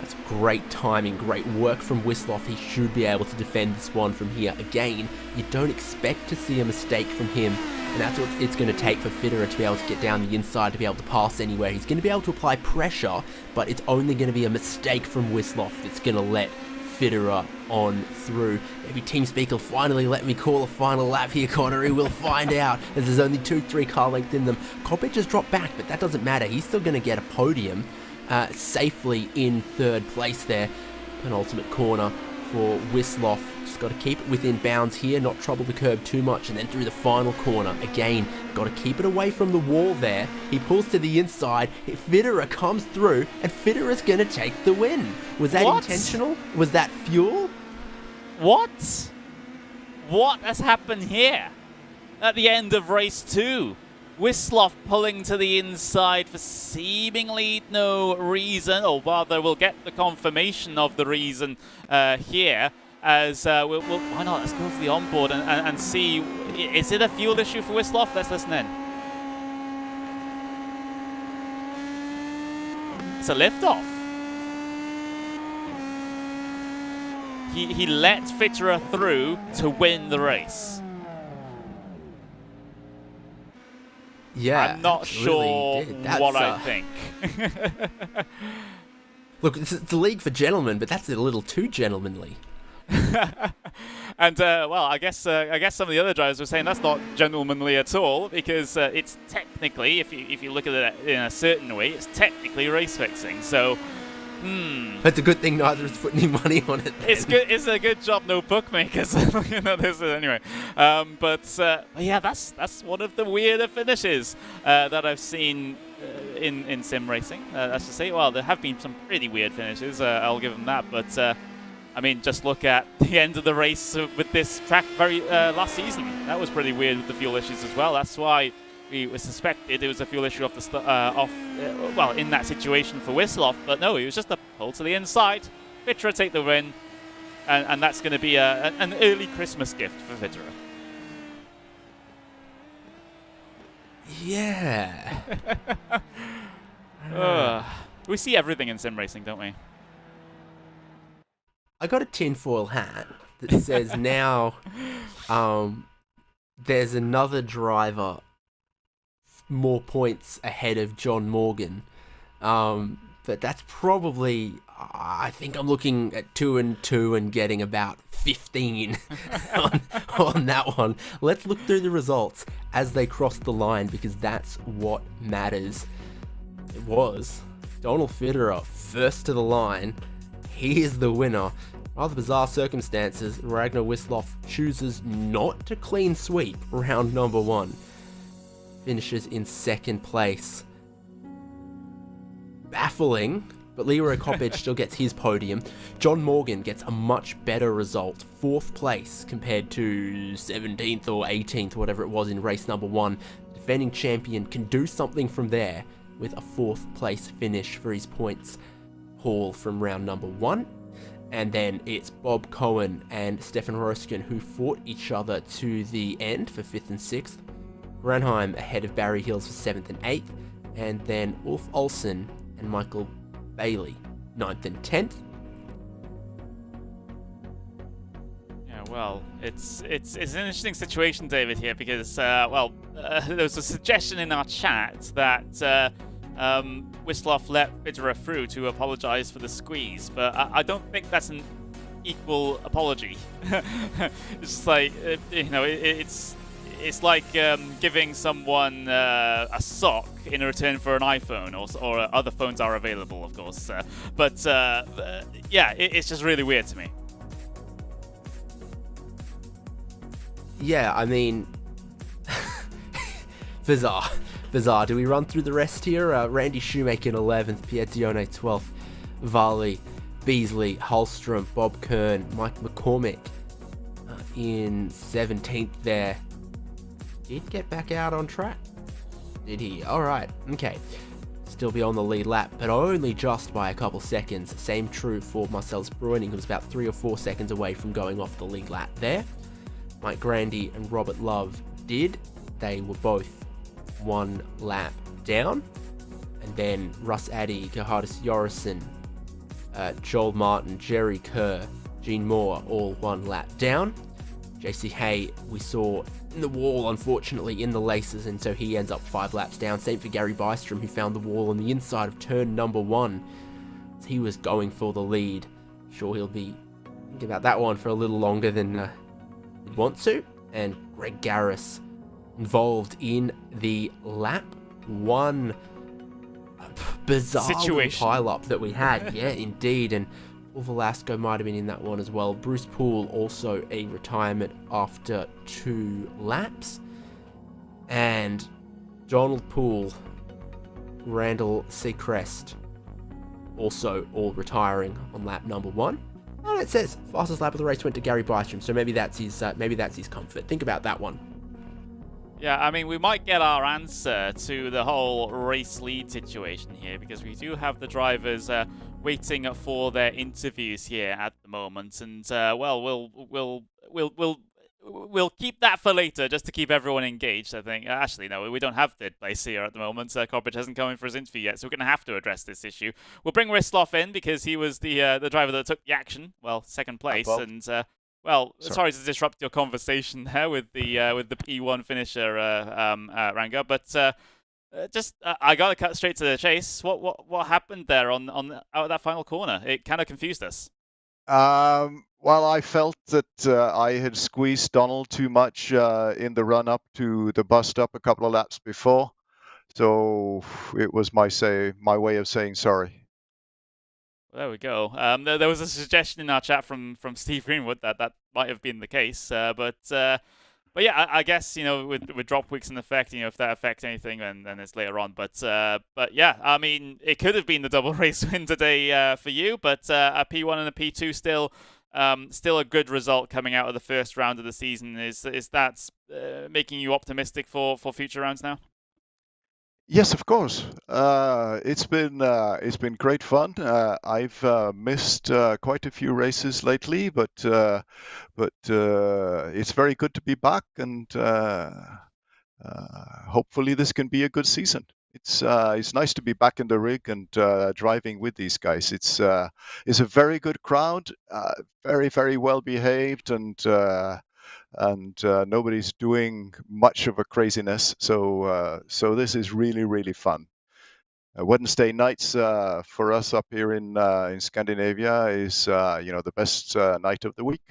That's great timing, great work from Wislov. He should be able to defend this one from here. Again, you don't expect to see a mistake from him, and that's what it's going to take for Federer to be able to get down the inside, to be able to pass anywhere. He's going to be able to apply pressure, but it's only going to be a mistake from Wislov that's going to let Federer on through. Maybe TeamSpeak will finally let me call a final lap here, Connery. We'll find out, as there's only 2-3 car lengths in them. Kopic has dropped back, but that doesn't matter. He's still going to get a podium safely in 3rd place there. Penultimate corner for Wislov. Just got to keep it within bounds here, not trouble the curb too much, and then through the final corner. Again, got to keep it away from the wall there. He pulls to the inside. Federer comes through, and Federer's going to take the win. Was that intentional? Was that fuel? What? What has happened here at the end of race 2? Wislov pulling to the inside for seemingly no reason, or rather we'll get the confirmation of the reason here, as why not, let's go for the onboard and see, is it a fuel issue for Wislov? Let's listen in. It's a liftoff. He let Fitterer through to win the race. Yeah, I'm not sure what I think. Look, it's a league for gentlemen, but that's a little too gentlemanly. And well, I guess some of the other drivers were saying that's not gentlemanly at all, because it's technically, if you look at it in a certain way, it's technically race fixing. So, That's a good thing neither is putting any money on it. Then. It's good. It's a good job, no bookmakers. This is anyway. But yeah, that's one of the weirder finishes that I've seen in sim racing. That's to say, well, there have been some pretty weird finishes. I'll give them that. But I mean, just look at the end of the race with this track last season. That was pretty weird with the fuel issues as well. That's why we suspected it was a fuel issue well, in that situation for Wislov, but no, it was just a pull to the inside. Fitterer take the win, and that's going to be an early Christmas gift for Fitterer. Yeah. We see everything in sim racing, don't we? I got a tinfoil hat that says now there's another driver more points ahead of John Morgan, but that's probably, I think I'm looking at 2-2 and getting about 15 on that one. Let's look through the results as they cross the line, because that's what matters. It was Donald Fitterer first to the line. He is the winner. Rather bizarre circumstances, Ragnar Wislov chooses not to clean sweep round number 1. Finishes in 2nd place. Baffling, but Leroy Kopic still gets his podium. John Morgan gets a much better result, 4th place compared to 17th or 18th, whatever it was in race number 1. Defending champion can do something from there with a 4th place finish for his points haul from round number 1. And then it's Bob Cohen and Stefan Roskin who fought each other to the end for 5th and 6th. Granheim ahead of Barry Hills for 7th and 8th, and then Ulf Olsen and Michael Bailey 9th and 10th. Yeah, well, it's an interesting situation, David, here, because there was a suggestion in our chat that Wislov let Fitterer through to apologise for the squeeze, but I don't think that's an equal apology. It's just like, it's like giving someone a sock in return for an iPhone, or other phones are available, of course. Yeah, it's just really weird to me. Yeah, I mean, bizarre. Do we run through the rest here? Randy Shoemaker in 11th, Pierre Dione 12th, Varley, Beasley, Hallstrom, Bob Kern, Mike McCormick in 17th there. Did get back out on track. Did he? Alright, okay. Still be on the lead lap, but only just by a couple seconds. Same true for Marcellus Bruining, who was about 3 or 4 seconds away from going off the lead lap there. Mike Grandy and Robert Love did. They were both 1 lap down. And then Russ Addy, Gerhardus Jorrison, Joel Martin, Jerry Kerr, Gene Moore, all 1 lap down. JC Hay, we saw in the wall, unfortunately, in the laces, and so he ends up 5 laps down. Same for Gary Bystrom, who found the wall on the inside of turn number 1. He was going for the lead. Sure, he'll be thinking about that one for a little longer than he'd want to. And Greg Garris involved in the lap 1 bizarre situation pile-up that we had. Yeah, indeed. And Paul Velasco might have been in that one as well. Bruce Poole also a retirement after 2 laps. And Donald Poole, Randall Seacrest also all retiring on lap number 1. And it says fastest lap of the race went to Gary Bystrom, so maybe that's his comfort. Think about that one. Yeah, I mean, we might get our answer to the whole race lead situation here, because we do have the drivers waiting for their interviews here at the moment, and well, we'll keep that for later, just to keep everyone engaged. I think. Actually, no, we don't have third place here at the moment. Corbett hasn't come in for his interview yet, so we're going to have to address this issue. We'll bring Risloff in because he was the driver that took the action. Well, second place, and. Well, sorry to disrupt your conversation there with the P1 finisher, Ranga, but just I gotta cut straight to the chase. What happened there on out of that final corner? It kind of confused us. Well, I felt that I had squeezed Donald too much in the run up to the bus stop a couple of laps before, so it was my way of saying sorry. There we go. There was a suggestion in our chat from Steve Greenwood that might have been the case, but yeah, I guess with drop weeks in effect, if that affects anything, then it's later on. But yeah, I mean, it could have been the double race win today for you, but a P1 and a P2 still a good result coming out of the first round of the season. Is that making you optimistic for future rounds now? Yes, of course. It's been great fun. I've missed quite a few races lately, but it's very good to be back, and hopefully this can be a good season. It's nice to be back in the rig and driving with these guys. It's a very good crowd, very, very well behaved, and nobody's doing much of a craziness. So this is really, really fun. Wednesday nights for us up here in Scandinavia is the best night of the week.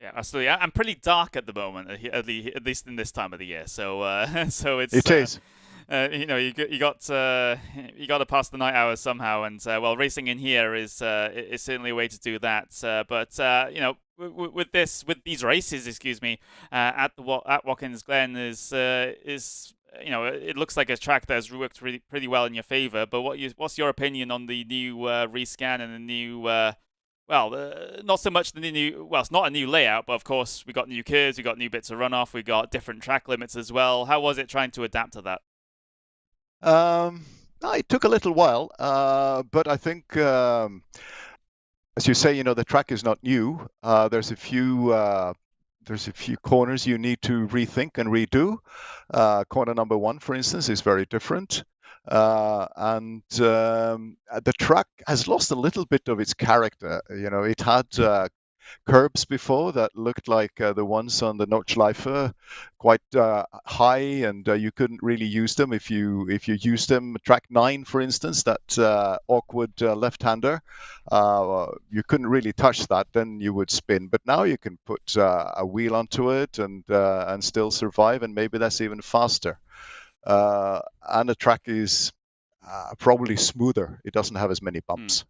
Yeah, absolutely. I'm pretty dark at the moment, at least in this time of the year. So so it's it is. You got to pass the night hours somehow, and well, racing in here is certainly a way to do that. But with these races, at Watkins Glen is it looks like a track that's worked pretty well in your favor. But what's your opinion on the new rescan and the new? Not so much the new. Well, it's not a new layout, but of course we got new curves, we got new bits of runoff, we got different track limits as well. How was it trying to adapt to that? It took a little while, but I think, as you say, the track is not new. There's a few corners you need to rethink and redo. Corner number 1, for instance, is very different. And the track has lost a little bit of its character. It had curbs before that looked like the ones on the Nordschleife, quite high, and you couldn't really use them if you used them. Track 9, for instance, that awkward left-hander, you couldn't really touch that. Then you would spin. But now you can put a wheel onto it and still survive, and maybe that's even faster. And the track is probably smoother. It doesn't have as many bumps.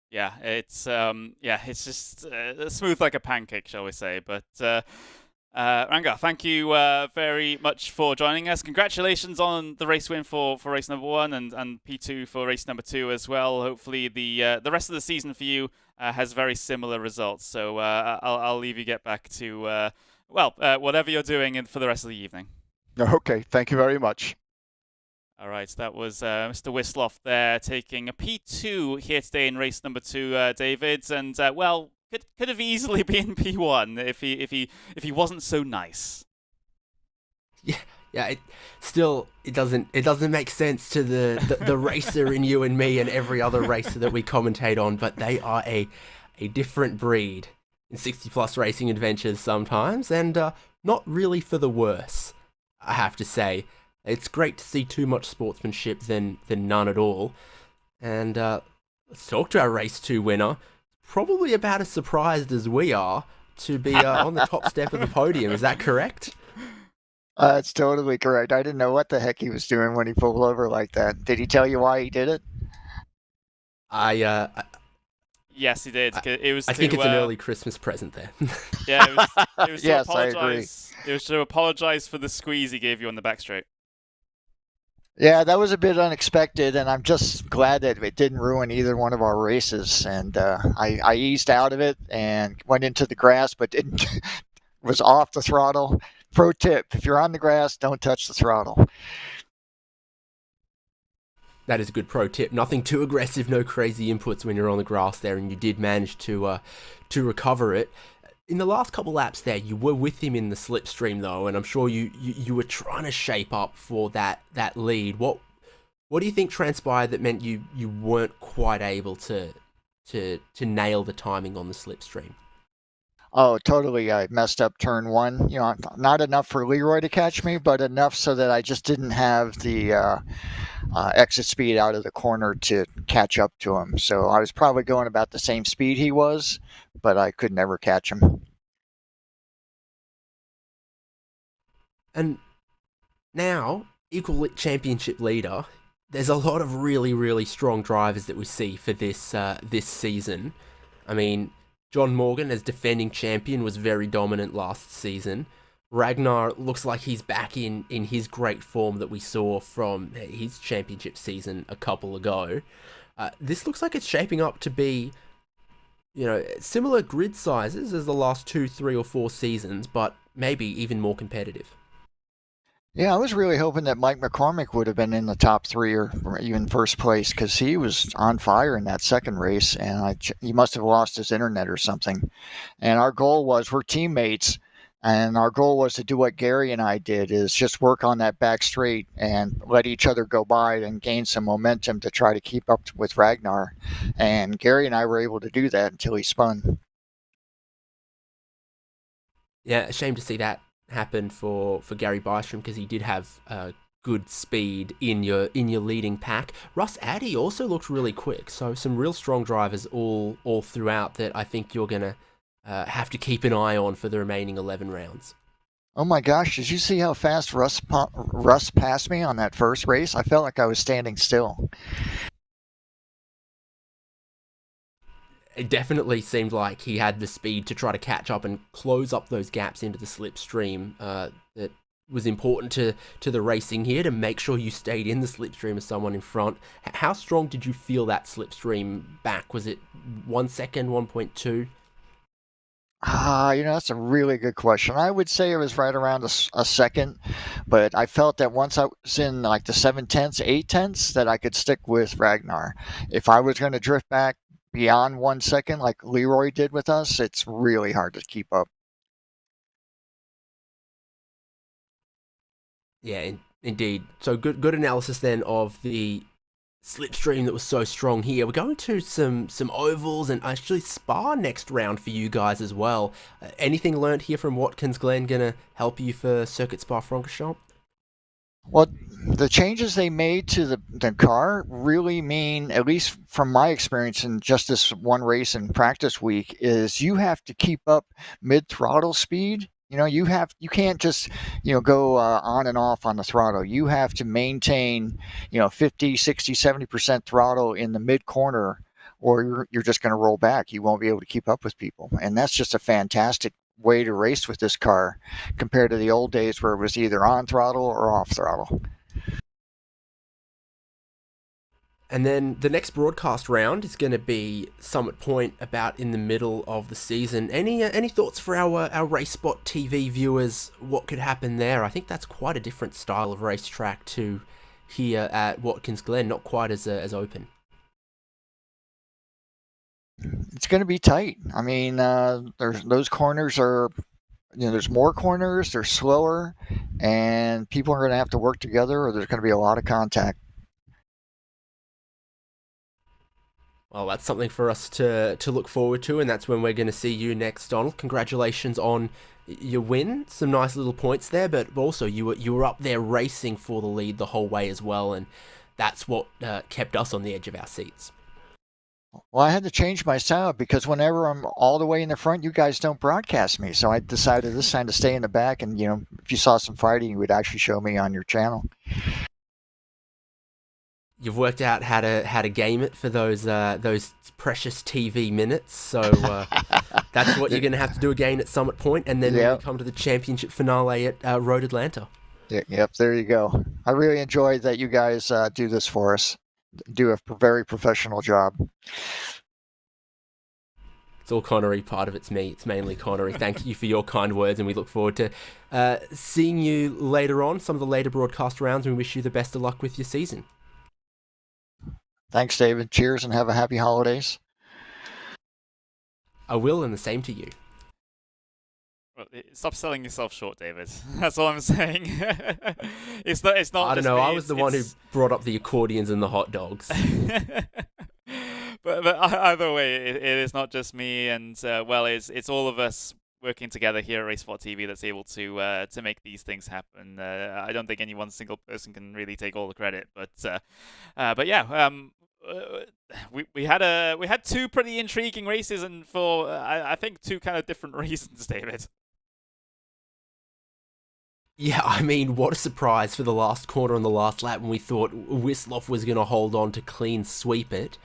Yeah, it's just smooth like a pancake, shall we say? But Ranga, thank you very much for joining us. Congratulations on the race win for race number 1 and P2 for race number 2 as well. Hopefully the rest of the season for you has very similar results. So I'll leave you get back to whatever you're doing for the rest of the evening. Okay, thank you very much. All right, that was Mr. Wisloff there taking a P2 here today in race number 2, David, and could have easily been P1 if he wasn't so nice. Yeah. It doesn't make sense to the racer in you and me and every other racer that we commentate on, but they are a different breed in 60 plus racing adventures sometimes, and not really for the worse, I have to say. It's great to see too much sportsmanship than none at all. And let's talk to our race 2 winner. Probably about as surprised as we are to be on the top step of the podium. Is that correct? It's totally correct. I didn't know what the heck he was doing when he pulled over like that. Did he tell you why he did it? Yes, he did. I think it's an early Christmas present there. Yeah, it was to Yes, apologize. I agree. It was to apologize for the squeeze he gave you on the back straight. Yeah, that was a bit unexpected, and I'm just glad that it didn't ruin either one of our races. And I eased out of it and went into the grass, but didn't was off the throttle. Pro tip: if you're on the grass, don't touch the throttle. That is a good pro tip. Nothing too aggressive, no crazy inputs when you're on the grass there, and you did manage to recover it. In the last couple laps there, you were with him in the slipstream though, and I'm sure you were trying to shape up for that lead. What do you think transpired that meant you weren't quite able to nail the timing on the slipstream? Oh, totally. I messed up turn 1. You know, not enough for Leroy to catch me, but enough so that I just didn't have the exit speed out of the corner to catch up to him. So I was probably going about the same speed he was, but I could never catch him. And now, equal championship leader, there's a lot of really, really strong drivers that we see for this season. I mean, John Morgan, as defending champion, was very dominant last season. Ragnar looks like he's back in his great form that we saw from his championship season a couple ago. This looks like it's shaping up to be, similar grid sizes as the last 2, 3, or 4 seasons, but maybe even more competitive. Yeah, I was really hoping that Mike McCormick would have been in the top 3 or even first place, because he was on fire in that second race, and he must have lost his internet or something. And our goal was, we're teammates, and our goal was to do what Gary and I did, is just work on that back straight and let each other go by and gain some momentum to try to keep up with Ragnar. And Gary and I were able to do that until he spun. Yeah, a shame to see that happen for Gary Bystrom, because he did have good speed in your leading pack. Russ Addy also looked really quick, so some real strong drivers all throughout that I think you're gonna have to keep an eye on for the remaining 11 rounds. Oh my gosh, did you see how fast Russ passed me on that first race? I felt like I was standing still. It definitely seemed like he had the speed to try to catch up and close up those gaps into the slipstream that was important to the racing here, to make sure you stayed in the slipstream as someone in front. How strong did you feel that slipstream back? Was it 1 second, 1.2? That's a really good question. I would say it was right around a second, but I felt that once I was in like the 7/10, 8/10, that I could stick with Ragnar. If I was going to drift back beyond 1 second, like Leroy did with us, it's really hard to keep up. Yeah, indeed. So good analysis then of the slipstream that was so strong here. We're going to some ovals and actually Spa next round for you guys as well. Anything learnt here from Watkins Glen going to help you for Circuit Spa-Francorchamps? Well, the changes they made to the car really mean, at least from my experience in just this one race in practice week, is you have to keep up mid-throttle speed. You can't just, go on and off on the throttle. You have to maintain, 50, 60, 70% throttle in the mid corner, or you're just going to roll back. You won't be able to keep up with people. And that's just a fantastic way to race with this car compared to the old days where it was either on throttle or off throttle. And then the next broadcast round is going to be Summit Point about in the middle of the season. Any thoughts for our RaceSpotTV viewers? What could happen there? I think that's quite a different style of racetrack to here at Watkins Glen, not quite as open. It's going to be tight. I mean, those corners are, there's more corners, they're slower, and people are going to have to work together, or there's going to be a lot of contact. Well, that's something for us to look forward to, and that's when we're going to see you next, Donald. Congratulations on your win. Some nice little points there, but also you were up there racing for the lead the whole way as well, and that's what kept us on the edge of our seats. Well, I had to change my style because whenever I'm all the way in the front, you guys don't broadcast me. So I decided this time to stay in the back, and if you saw some fighting, you would actually show me on your channel. You've worked out how to game it for those precious TV minutes. So that's what you're going to have to do again at Summit Point, and then when we come to the championship finale at Road Atlanta. Yep, there you go. I really enjoyed that you guys do this for us. Do a very professional job. It's all Connery, part of it's me. It's mainly Connery. Thank you for your kind words, and we look forward to seeing you later on, some of the later broadcast rounds, and we wish you the best of luck with your season. Thanks, David. Cheers, and have a happy holidays. I will, and the same to you. Well, stop selling yourself short, David. That's all I'm saying. It's not. I don't know. Me. I was the one who brought up the accordions and the hot dogs. but either way, it is not just me, and it's all of us working together here at RaceSpotTV that's able to make these things happen. I don't think any one single person can really take all the credit, but yeah. We had two pretty intriguing races, and for I think two kind of different reasons, David. Yeah, I mean, what a surprise for the last corner on the last lap when we thought Wisloff was going to hold on to clean sweep it.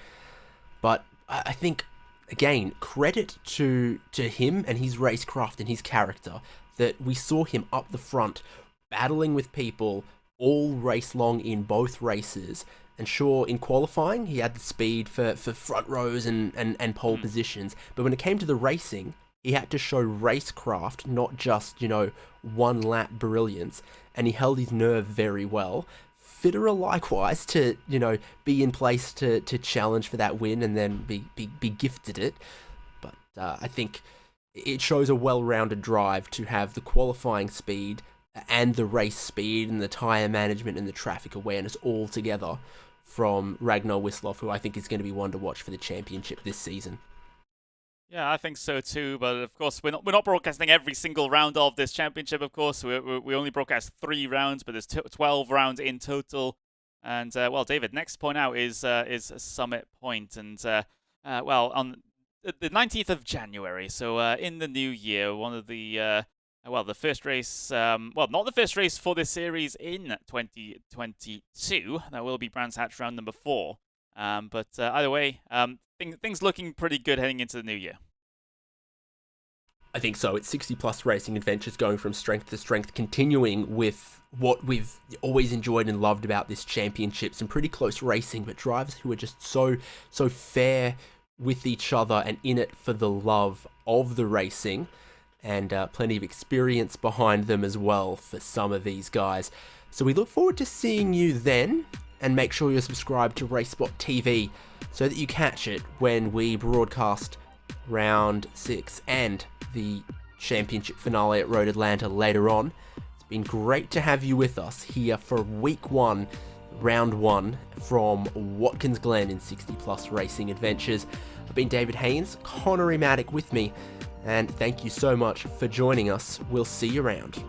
But I think, again, credit to him and his racecraft and his character that we saw him up the front battling with people all race long in both races. And sure, in qualifying, he had the speed for front rows and pole positions. But when it came to the racing, he had to show racecraft, not just, one lap brilliance. And he held his nerve very well. Fitterer likewise to, be in place to challenge for that win and then be gifted it. But I think it shows a well-rounded drive to have the qualifying speed and the race speed and the tyre management and the traffic awareness all together from Ragnar Wisloff, who I think is going to be one to watch for the championship this season. Yeah, I think so too. But of course, we're not broadcasting every single round of this championship. Of course, we only broadcast 3 rounds, but there's 12 rounds in total. And David, next point out is Summit Point, and on the 19th of January. So in the new year, one of the the first race, not the first race for this series in 2022. That will be Brands Hatch round number 4. But either way, things looking pretty good heading into the new year. I think so. It's 60-plus racing adventures going from strength to strength, continuing with what we've always enjoyed and loved about this championship. Some pretty close racing, but drivers who are just so fair with each other and in it for the love of the racing. And plenty of experience behind them as well for some of these guys. So we look forward to seeing you then, and make sure you're subscribed to RaceSpotTV so that you catch it when we broadcast round 6 and the championship finale at Road Atlanta later on. It's been great to have you with us here for week 1 round 1 from Watkins Glen in 60 Plus Racing Adventures. I've been David Haynes, Connery Maddock with me, and thank you so much for joining us. We'll see you around.